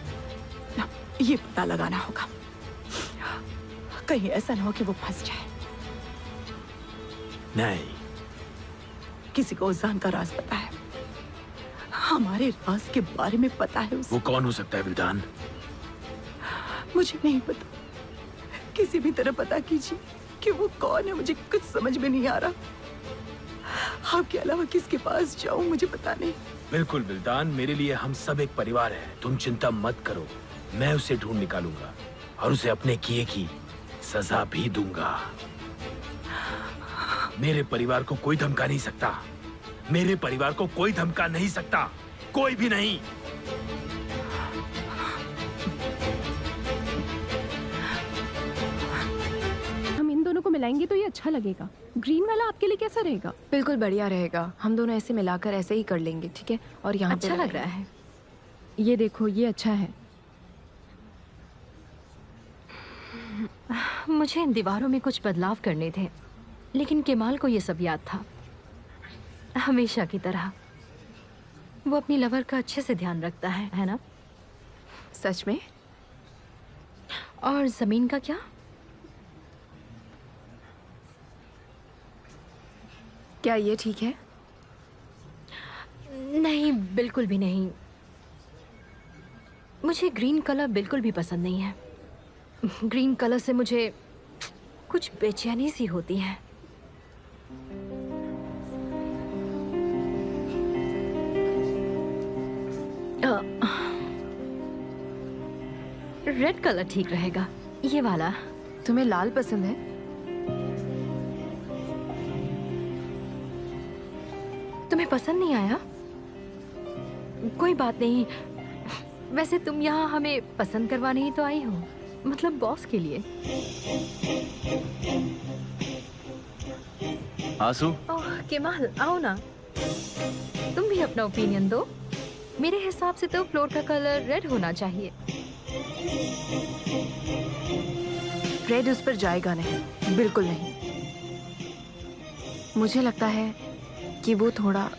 ये पता लगाना होगा। कहीं ऐसा ना हो कि वो फंस जाए। नहीं, किसी को उजान का राज पता है, हमारे राज के बारे में पता है उसे। वो कौन हो सकता है विल्दान? मुझे नहीं पता, किसी भी तरह पता कीजिए कि वो कौन है। मुझे कुछ समझ में नहीं आ रहा। आपके अलावा किसके पास जाऊं मुझे पता नहीं। बिल्कुल विल्दान, मेरे लिए हम सब एक परिवार है। तुम चिंता मत करो, मैं उसे ढूंढ निकालूंगा और उसे अपने किए की सजा भी दूंगा। मेरे परिवार को कोई धमका नहीं सकता। मेरे परिवार को कोई धमका नहीं सकता, कोई भी नहीं। हम इन दोनों को मिलाएंगे तो ये अच्छा लगेगा। ग्रीन वाला आपके लिए कैसा रहेगा? बिल्कुल बढ़िया रहेगा। हम दोनों ऐसे मिलाकर ऐसे ही कर लेंगे, ठीक है? और यहाँ अच्छा लग रहा है। ये देखो, ये अच्छा है। मुझे इन दीवारों में कुछ बदलाव करने थे, लेकिन केमाल को ये सब याद था। हमेशा की तरह वो अपनी लवर का अच्छे से ध्यान रखता है ना? सच में? और जमीन का क्या? क्या ये ठीक है? नहीं, बिल्कुल भी नहीं। मुझे ग्रीन कलर बिल्कुल भी पसंद नहीं है। ग्रीन कलर से मुझे कुछ बेचैनी सी होती है। रेड कलर ठीक रहेगा, ये वाला। तुम्हें लाल पसंद है? तुम्हें पसंद नहीं आया? कोई बात नहीं। वैसे तुम यहाँ हमें पसंद करवाने ही तो आई हो, मतलब बॉस के लिए। आंसू, ओह केमाल, आओ ना, तुम भी अपना ओपिनियन दो। मेरे हिसाब से तो फ्लोर का कलर रेड होना चाहिए। रेड उस पर जाएगा नहीं, बिल्कुल नहीं। मुझे लगता है कि वो थोड़ा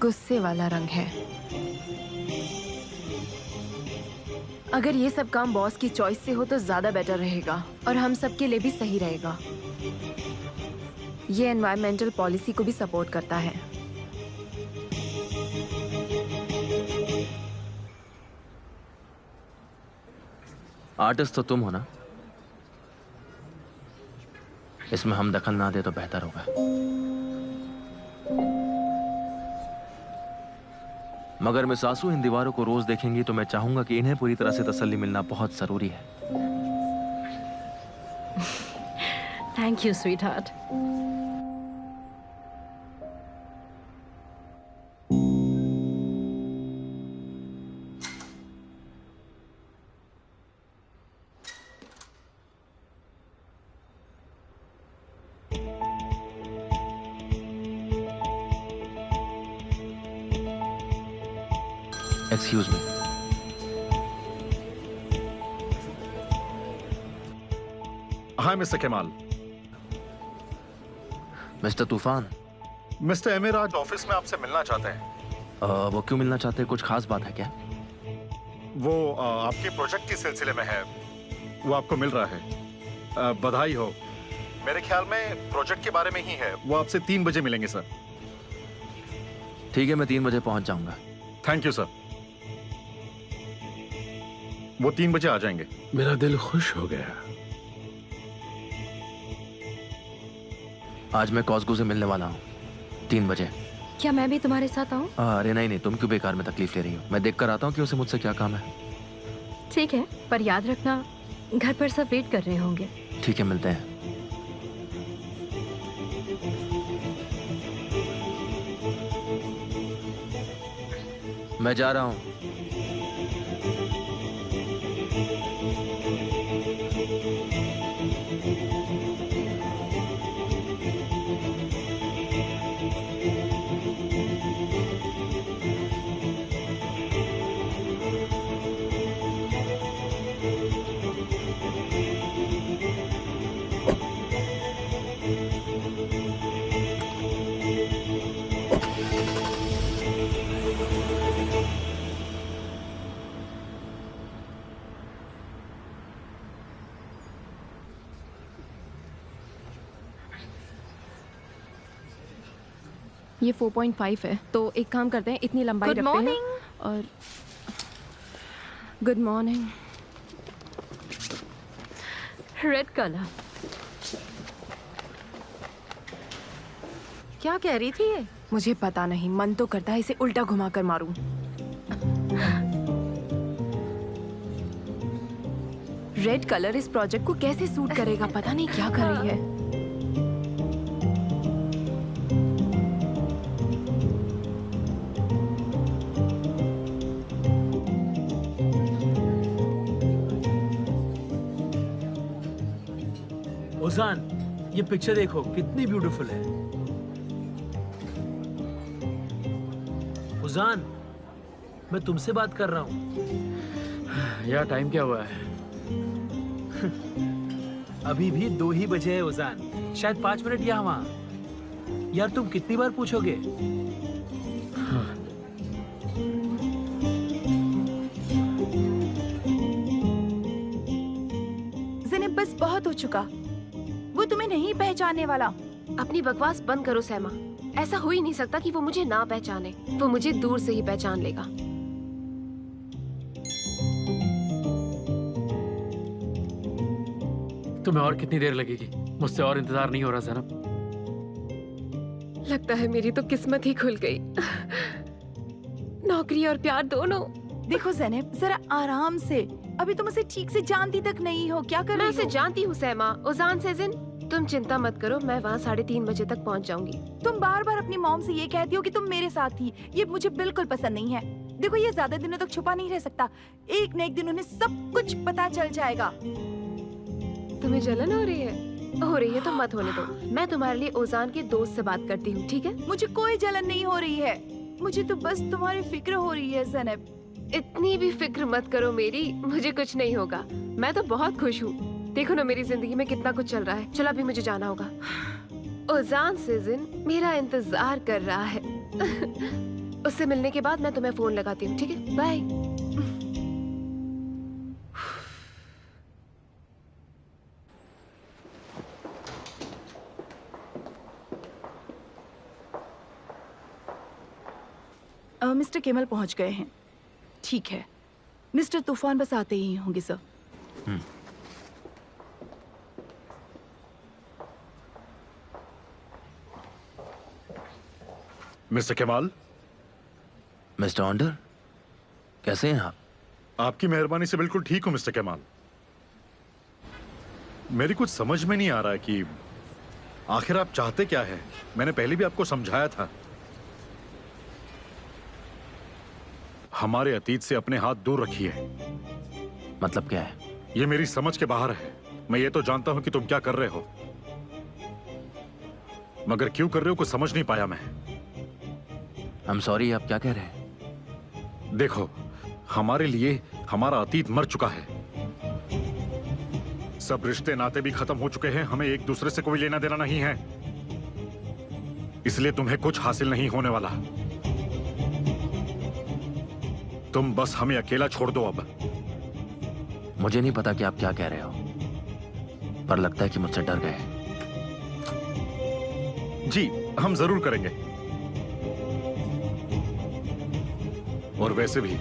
गुस्से वाला रंग है। अगर ये सब काम बॉस की चॉइस से हो तो ज्यादा बेटर रहेगा और हम सबके लिए भी सही रहेगा। ये एनवायरमेंटल पॉलिसी को भी सपोर्ट करता है। आर्टिस्ट तो तुम हो ना? इसमें हम दखल ना दे तो बेहतर होगा। मगर मिस आंसू इन दीवारों को रोज देखेंगी तो मैं चाहूंगा कि इन्हें पूरी तरह से तसल्ली मिलना बहुत जरूरी है। Thank you sweet heart. Excuse me. Hi mister Kemal. Mister तूफान, मिस्टर एमिर आज ऑफिस में आपसे मिलना चाहते हैं। वो क्यों मिलना चाहते हैं? कुछ खास बात है क्या? वो आपके प्रोजेक्ट के सिलसिले में है, वो आपको मिल रहा है। बधाई हो। मेरे ख्याल में प्रोजेक्ट के बारे में ही है। वो आपसे 3 बजे मिलेंगे सर। ठीक है, मैं 3 बजे पहुंच जाऊंगा। Thank you sir. वो 3 बजे आ जाएंगे। मेरा दिल खुश हो गया। आज मैं कॉस्को से मिलने वाला हूँ 3 बजे। क्या मैं भी तुम्हारे साथ आऊँ? अरे नहीं, तुम क्यों बेकार में तकलीफ ले रही हो? मैं देख कर आता हूँ कि उसे मुझसे क्या काम है। ठीक है, पर याद रखना घर पर सब वेट कर रहे होंगे। ठीक है, मिलते हैं। मैं जा रहा हूँ। ये 4.5 है, तो एक काम करते हैं, इतनी लंबाई Good रखते हैं morning. और गुड मॉर्निंग। Red colour. क्या कह रही थी ये? मुझे पता नहीं, मन तो करता है इसे उल्टा घुमा कर मारूं। रेड कलर इस प्रोजेक्ट को कैसे सूट करेगा, पता नहीं क्या कर रही है। ओजान, ये पिक्चर देखो कितनी ब्यूटीफुल है। ओजान, मैं तुमसे बात कर रहा हूँ। यार टाइम क्या हुआ है? अभी भी 2 ही बजे है ओजान, शायद 5 मिनट यहाँ वहाँ। यार तुम कितनी बार पूछोगे? ज़ेनब, बस बहुत हो चुका। वो तुम्हें नहीं पहचानने वाला। अपनी बकवास बंद करो सैमा। ऐसा हो ही नहीं सकता कि वो मुझे ना पहचाने। वो मुझे दूर से ही पहचान लेगा। तुम्हें और कितनी देर लगेगी? मुझसे और इंतजार नहीं हो रहा ज़ैनब। लगता है मेरी तो किस्मत ही खुल गई। नौकरी और प्यार दोनों। देखो ज़ेनब, जरा आराम से। अभी तुम उसे ठीक से जानती तक नहीं हो। क्या कर मैं रही उसे हो? जानती हूँ सैमा। ओजान सेजिन, तुम चिंता मत करो, मैं वहाँ 3:30 बजे तक पहुँच जाऊंगी। तुम बार बार अपनी मॉम से ये कहती हो कि तुम मेरे साथ थी। ये मुझे बिल्कुल पसंद नहीं है। देखो, ये ज्यादा दिनों तक छुपा नहीं रह सकता। एक न एक दिन उन्हें सब कुछ पता चल जाएगा। तुम्हें जलन हो रही है? हो रही है तो मत होने दो। मैं तुम्हारे लिए ओजान के दोस्त से बात करती हूँ, ठीक है? मुझे कोई जलन नहीं हो रही है। मुझे तो बस तुम्हारी फिक्र हो रही है ज़ेनब। इतनी भी फिक्र मत करो मेरी, मुझे कुछ नहीं होगा। मैं तो बहुत खुश हूँ। देखो ना मेरी जिंदगी में कितना कुछ चल रहा है। चलो अभी मुझे जाना होगा। ओजान सेजिन मेरा इंतजार कर रहा है। उससे मिलने के बाद मैं तुम्हें फोन लगाती हूँ, ठीक है? बाय। मिस्टर केमल पहुंच गए हैं। ठीक है, मिस्टर तूफान बस आते ही होंगे सर। मिस्टर केमाल, मिस्टर ऑन्डर, कैसे हैं आप? आपकी मेहरबानी से बिल्कुल ठीक हूं मिस्टर केमाल। मेरी कुछ समझ में नहीं आ रहा है कि आखिर आप चाहते क्या है। मैंने पहले भी आपको समझाया था। हमारे अतीत से अपने हाथ दूर रखिए। मतलब क्या है? ये मेरी समझ के बाहर है। मैं ये तो जानता हूं कि तुम क्या कर रहे हो, मगर क्यों कर रहे हो कुछ समझ नहीं पाया मैं। I'm sorry, आप क्या कह रहे हैं? देखो, हमारे लिए हमारा अतीत मर चुका है। सब रिश्ते नाते भी खत्म हो चुके हैं। हमें एक दूसरे से कोई लेना देना नहीं है। इसलिए तुम्हें कुछ हासिल नहीं होने वाला। तुम बस हमें अकेला छोड़ दो अब। मुझे नहीं पता कि आप क्या कह रहे हो, पर लगता है कि मुझसे डर गए। जी, हम जरूर करेंगे। और वैसे भी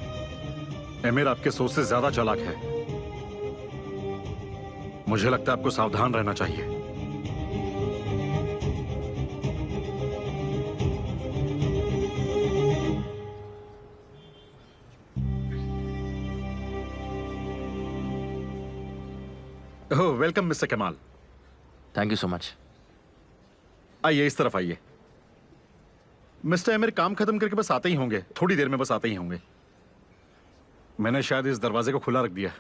एमिर आपके सोच से ज्यादा चालाक है। मुझे लगता है आपको सावधान रहना चाहिए। ओह, वेलकम मिस्टर कमाल। Thank you so much. आइए, इस तरफ आइए। मिस्टर एमिर काम खत्म करके बस आते ही होंगे, थोड़ी देर में बस आते ही होंगे। मैंने शायद इस दरवाजे को खुला रख दिया।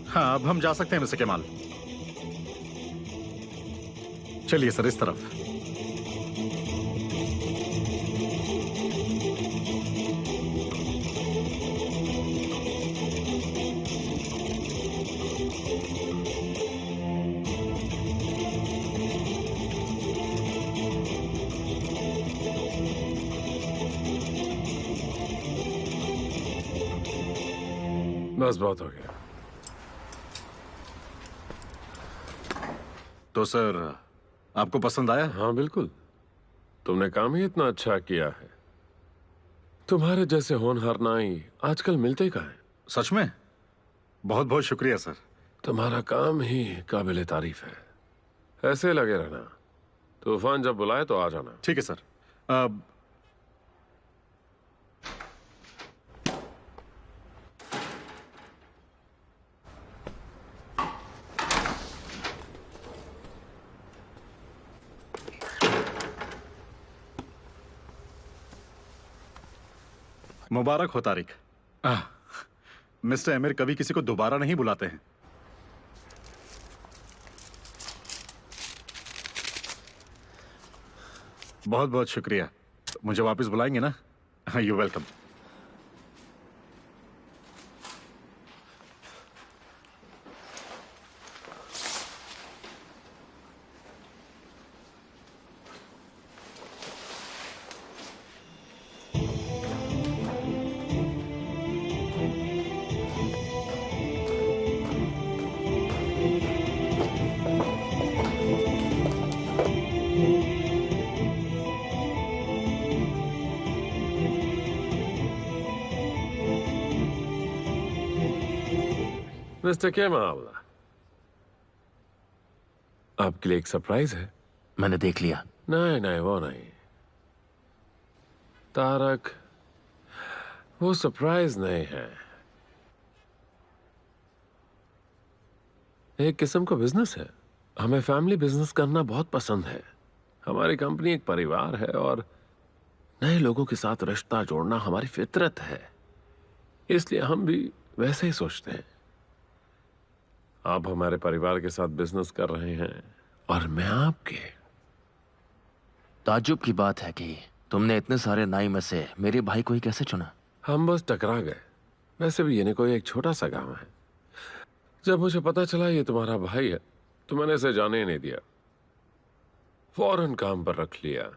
हाँ, अब हम जा सकते हैं मिस्टर केमाल। चलिए सर, इस तरफ। बस बहुत हो गया। तो सर, आपको पसंद आया? हाँ बिल्कुल, तुमने काम ही इतना अच्छा किया है। तुम्हारे जैसे होनहार नाई आजकल मिलते कहाँ हैं? सच में? बहुत बहुत शुक्रिया सर। तुम्हारा काम ही काबिले तारीफ है। ऐसे लगे रहना। तूफान जब बुलाए तो आ जाना। ठीक है सर। मुबारक हो तारिक। मिस्टर एमिर कभी किसी को दोबारा नहीं बुलाते हैं। बहुत बहुत शुक्रिया। मुझे वापस बुलाएंगे ना? You welcome. मिस्टर केमाल, आपके लिए एक सरप्राइज है। मैंने देख लिया। नहीं नहीं, वो नहीं तारक, वो सरप्राइज नहीं है। एक किस्म का बिजनेस है। हमें फैमिली बिजनेस करना बहुत पसंद है। हमारी कंपनी एक परिवार है और नए लोगों के साथ रिश्ता जोड़ना हमारी फितरत है। इसलिए हम भी वैसे ही सोचते हैं। आप हमारे परिवार के साथ बिजनेस कर रहे हैं और मैं आपके। ताज्जुब की बात है कि तुमने इतने सारे नाई में से मेरे भाई को ही कैसे चुना? हम बस टकरा गए। वैसे भी ये कोई एक छोटा सा गांव है। जब मुझे पता चला ये तुम्हारा भाई है तो मैंने इसे जाने ही नहीं दिया। फौरन काम पर रख लिया।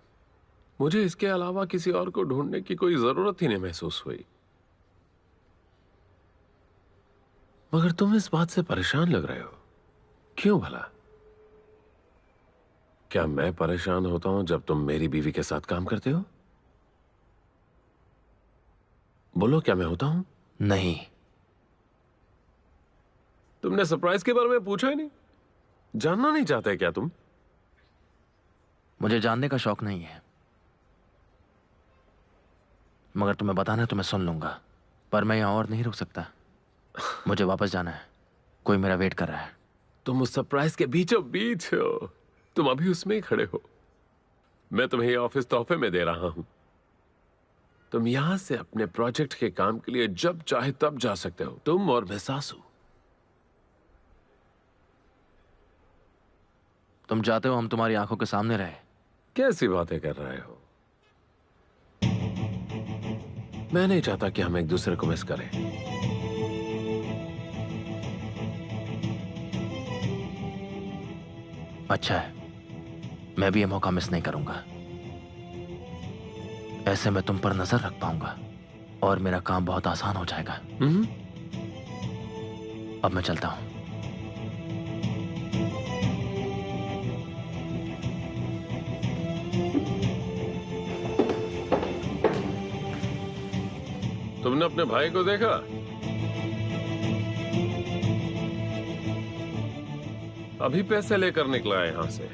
मुझे इसके अलावा किसी और को ढूंढने की कोई जरूरत ही नहीं महसूस हुई। मगर तुम इस बात से परेशान लग रहे हो, क्यों भला? क्या मैं परेशान होता हूं जब तुम मेरी बीवी के साथ काम करते हो? बोलो, क्या मैं होता हूं? नहीं। तुमने सरप्राइज के बारे में पूछा ही नहीं। जानना नहीं चाहते क्या तुम? मुझे जानने का शौक नहीं है, मगर तुम्हें बताना है तो मैं सुन लूंगा। पर मैं यहां और नहीं रुक सकता। मुझे वापस जाना है। कोई मेरा वेट कर रहा है। तुम उस सरप्राइज के बीचों बीच हो। तुम अभी उसमें ही खड़े हो। मैं तुम्हें ये ऑफिस तोहफे में दे रहा हूं। तुम यहां से अपने प्रोजेक्ट के काम के लिए जब चाहे तब जा सकते हो, तुम और मैं सासू। तुम चाहते हो हम तुम्हारी आंखों के सामने रहे? कैसी बातें कर रहे हो? मैं नहीं चाहता कि हम एक दूसरे को मिस करें। अच्छा है, मैं भी ये मौका मिस नहीं करूंगा। ऐसे मैं तुम पर नजर रख पाऊंगा और मेरा काम बहुत आसान हो जाएगा। अब मैं चलता हूं। तुमने अपने भाई को देखा? अभी पैसे लेकर निकला है यहां से।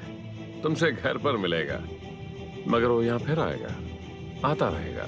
तुमसे घर पर मिलेगा, मगर वो यहां फिर आएगा, आता रहेगा।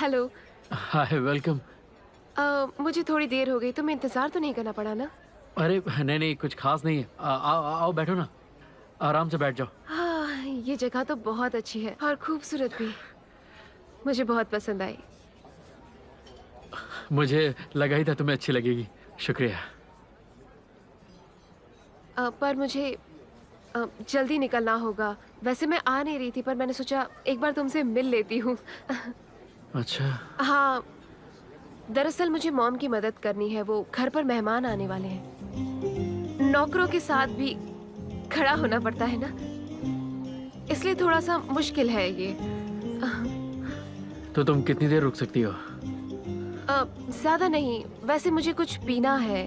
हेलो। हाय, वेलकम। मुझे थोड़ी देर हो गई, तुम्हें इंतजार तो नहीं करना पड़ा ना? अरे नहीं नहीं, कुछ खास नहीं है। आओ आओ, बैठो ना, आराम से बैठ जाओ। हाँ, ये जगह तो बहुत अच्छी है और खूबसूरत भी। मुझे बहुत पसंद आई। मुझे लगा ही था तुम्हें अच्छी लगेगी। शुक्रिया। पर मुझे जल्दी निकलना होगा। वैसे मैं आ नहीं रही थी, पर मैंने सोचा एक बार तुमसे मिल लेती हूँ। अच्छा। हाँ, दरअसल मुझे मॉम की मदद करनी है। वो घर पर मेहमान आने वाले हैं। नौकरों के साथ भी खड़ा होना पड़ता है ना, इसलिए थोड़ा सा मुश्किल है ये। तो तुम कितनी देर रुक सकती हो? ज्यादा नहीं। वैसे मुझे कुछ पीना है।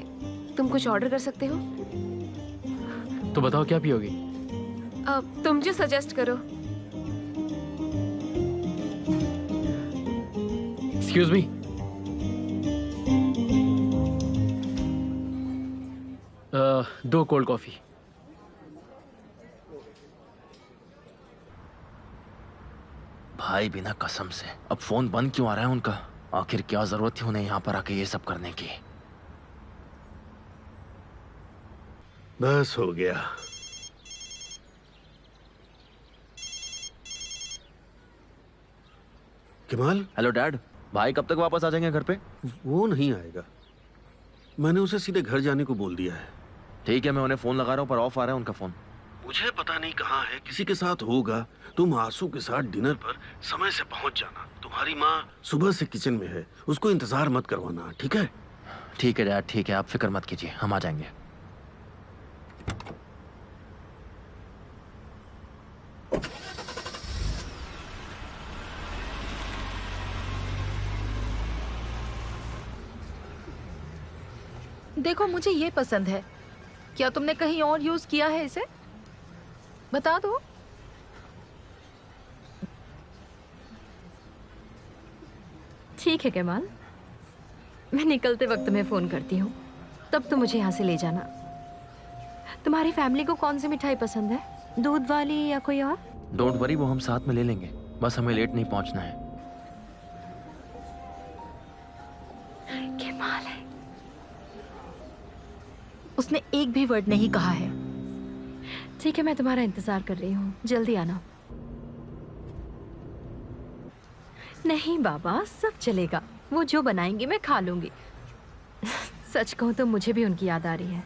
तुम कुछ ऑर्डर कर सकते हो? तो बताओ क्या पियोगी? तुम जो सजेस्ट करो। Excuse me. दो कोल्ड कॉफी। भाई बिना कसम से अब फोन बंद क्यों आ रहा है उनका? आखिर क्या जरूरत थी उन्हें यहाँ पर आके ये सब करने की? बस हो गया। कमाल, हेलो डैड, भाई कब तक वापस आ जाएंगे घर पे? वो नहीं आएगा। मैंने उसे सीधे घर जाने को बोल दिया है। ठीक है, मैं उन्हें फोन लगा रहा हूँ पर ऑफ आ रहा है उनका फोन। मुझे पता नहीं कहाँ है, किसी के साथ होगा। तुम आंसू के साथ डिनर पर समय से पहुंच जाना। तुम्हारी माँ सुबह से किचन में है, उसको इंतजार मत करवाना, ठीक है? ठीक है डैड, ठीक है, आप फिक्र मत कीजिए, हम आ जाएंगे। देखो, मुझे ये पसंद है। क्या तुमने कहीं और यूज किया है इसे? बता दो। ठीक है कमाल, मैं निकलते वक्त तुम्हें फोन करती हूँ। तब तो मुझे यहाँ से ले जाना। तुम्हारी फैमिली को कौन सी मिठाई पसंद है? दूध वाली या कोई और? डोंट वरी, वो हम साथ में ले लेंगे, बस हमें लेट नहीं पहुंचना है। कमाल है, उसने एक भी वर्ड नहीं कहा है। ठीक है, मैं तुम्हारा इंतजार कर रही हूँ, जल्दी आना। नहीं बाबा, सब चलेगा। वो जो बनाएंगी मैं खा लूंगी। सच कहूँ तो मुझे भी उनकी याद आ रही है।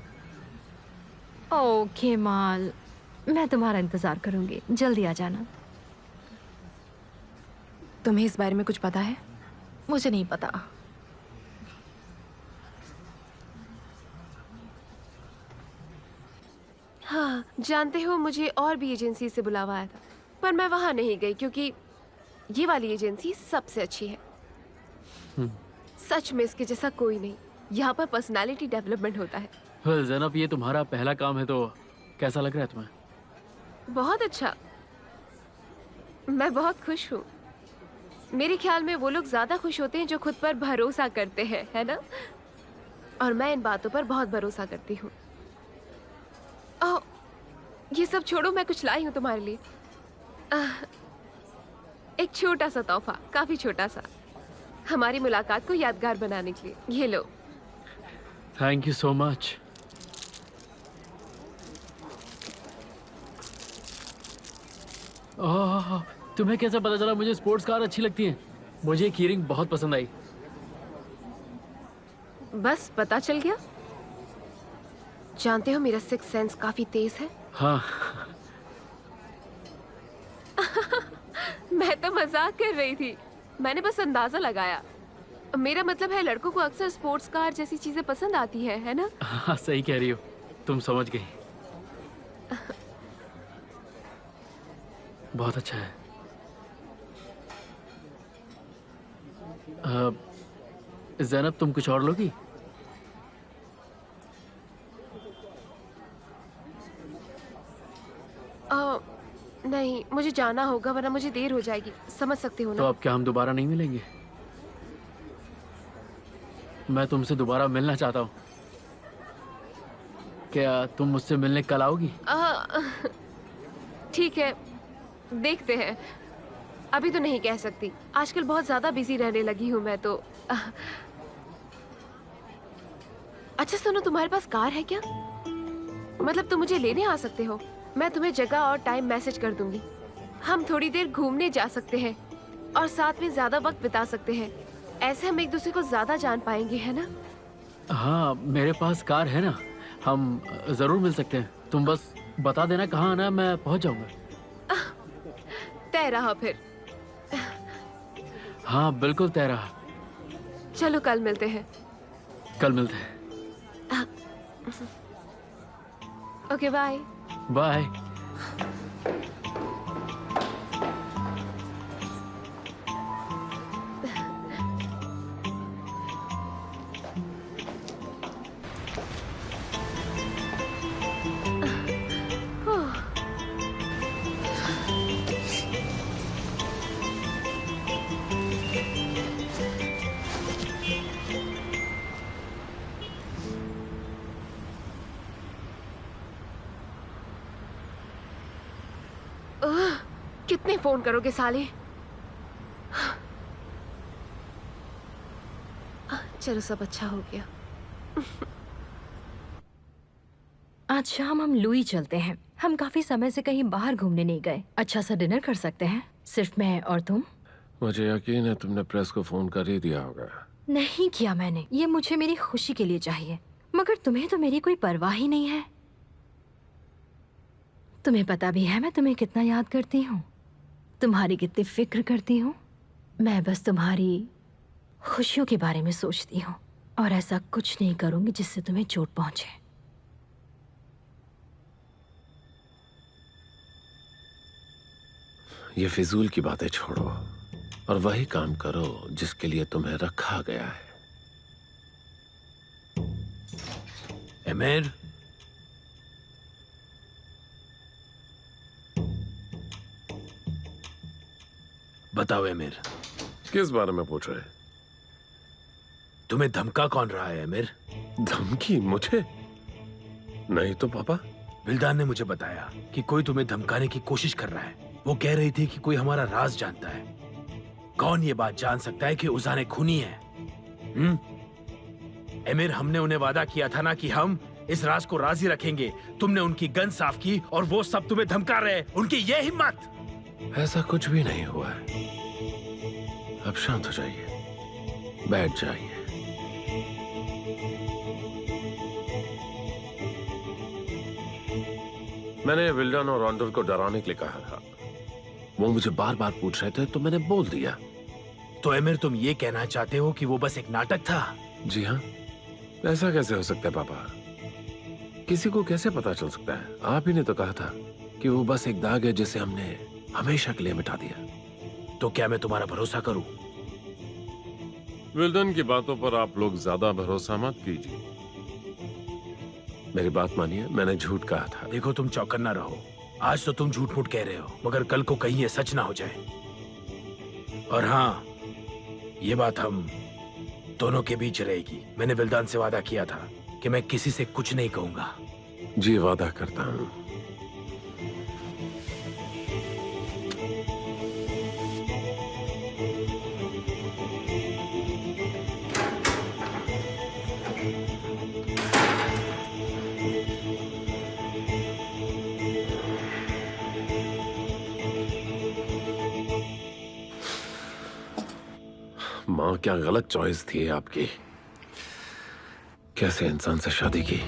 ओके माल, मैं तुम्हारा इंतजार करूंगी, जल्दी आ जाना। तुम्हें इस बारे में कुछ पता है? मुझे नहीं पता। हाँ, जानते हो मुझे और भी एजेंसी से बुलावा आया था, पर मैं वहां नहीं गई क्योंकि ये वाली एजेंसी सबसे अच्छी है। सच में इसके जैसा कोई नहीं। यहाँ पर पर्सनालिटी डेवलपमेंट होता है। वेल ज़ैनब, ये तुम्हारा पहला काम है तो कैसा लग रहा है तुम्हें? बहुत अच्छा, मैं बहुत खुश हूँ। मेरे ख्याल में वो लोग ज्यादा खुश होते हैं जो खुद पर भरोसा करते हैं, है ना? और मैं इन बातों पर बहुत भरोसा करती हूँ। ये सब छोड़ो, मैं कुछ लाई हूँ तुम्हारे लिए। एक छोटा सा तोहफा, काफी छोटा सा, हमारी मुलाकात को यादगार बनाने के लिए। ये लो। Thank you so much. Oh, तुम्हें कैसे पता चला मुझे स्पोर्ट्स कार अच्छी लगती हैं? मुझे कीरिंग बहुत पसंद आई। बस पता चल गया। जानते हो मेरा सिक्स सेंस काफी तेज है। हाँ। मैं तो मजाक कर रही थी, मैंने बस अंदाजा लगाया। मेरा मतलब है लड़कों को अक्सर स्पोर्ट्स कार जैसी चीजें पसंद आती है ना? हाँ, सही कह रही हो, तुम समझ गई। बहुत अच्छा है। ज़ैनब, तुम कुछ और लोगी? नहीं, मुझे जाना होगा वरना मुझे देर हो जाएगी, समझ सकते हो तो ना? अब क्या हम दोबारा नहीं मिलेंगे? मैं तुमसे दोबारा मिलना चाहता हूँ। क्या तुम मुझसे मिलने कल आओगी? ठीक है, देखते हैं। अभी तो नहीं कह सकती, आजकल बहुत ज्यादा बिजी रहने लगी हूँ मैं तो। अच्छा सुनो, तुम्हारे पास कार है क्या? मतलब तुम मुझे लेने आ सकते हो? मैं तुम्हें जगह और टाइम मैसेज कर दूंगी। हम थोड़ी देर घूमने जा सकते हैं और साथ में ज्यादा वक्त बिता सकते हैं। ऐसे हम एक दूसरे को ज्यादा जान पाएंगे, है ना? हाँ, मेरे पास कार है ना, हम जरूर मिल सकते हैं। तुम बस बता देना कहाँ आना है, मैं पहुँच जाऊंगा। तय रहा फिर। हाँ बिल्कुल तय रहा। चलो कल मिलते हैं। कल मिलते हैं। Okay bye. बाय। कितने फोन करोगे साले? चलो सब अच्छा हो गया। आज शाम हम लुई चलते हैं। हम काफी समय से कहीं बाहर घूमने नहीं गए। अच्छा सा डिनर कर सकते हैं, सिर्फ मैं और तुम। मुझे यकीन है तुमने प्रेस को फोन कर ही दिया होगा। नहीं किया मैंने, ये मुझे मेरी खुशी के लिए चाहिए, मगर तुम्हें तो मेरी कोई परवाह ही नहीं है। तुम्हें पता भी है मैं तुम्हें कितना याद करती हूँ, तुम्हारी कितनी फिक्र करती हूँ। मैं बस तुम्हारी खुशियों के बारे में सोचती हूँ और ऐसा कुछ नहीं करूंगी जिससे तुम्हें चोट पहुंचे। ये फिजूल की बातें छोड़ो और वही काम करो जिसके लिए तुम्हें रखा गया है। एमिर, बताओ एमिर, किस बारे में पूछ रहे? तुम्हें धमका कौन रहा है एमिर? धमकी? मुझे नहीं तो पापा। विल्दान ने मुझे बताया कि कोई तुम्हें धमकाने की कोशिश कर रहा है। वो कह रही थी कि कोई हमारा राज जानता है। कौन ये बात जान सकता है कि उजाने खूनी है? एमिर, हमने उन्हें वादा किया था ना कि हम इस राज को राजी रखेंगे। तुमने उनकी गन साफ की और वो सब तुम्हें धमका रहे। उनकी ये हिम्मत! ऐसा कुछ भी नहीं हुआ है। अब शांत हो जाइए, बैठ जाइए। मैंने विल्डन और रॉन्डर को डराने के लिए कहा था। वो मुझे बार बार पूछ रहे थे तो मैंने बोल दिया। तो एमिर, तुम ये कहना चाहते हो कि वो बस एक नाटक था? जी हाँ। ऐसा कैसे हो सकता है पापा? किसी को कैसे पता चल सकता है? आप ही ने तो कहा था कि वो बस एक दाग है जिसे हमने हमेशा के लिए मिटा दिया। तो क्या मैं तुम्हारा भरोसा करूं? विल्डन की बातों पर आप लोग ज्यादा भरोसा मत कीजिए। मेरी बात मानिए, मैंने झूठ कहा था। देखो, तुम चौकन्ना रहो। आज तो तुम झूठ मूठ कह रहे हो, मगर कल को कहीं ये सच ना हो जाए। और हाँ, ये बात हम दोनों के बीच रहेगी। मैंने विल्दान से वादा किया था कि मैं किसी से कुछ नहीं कहूंगा। जी, वादा करता हूं। माँ, क्या गलत चॉइस थी आपकी। कैसे इंसान से शादी की।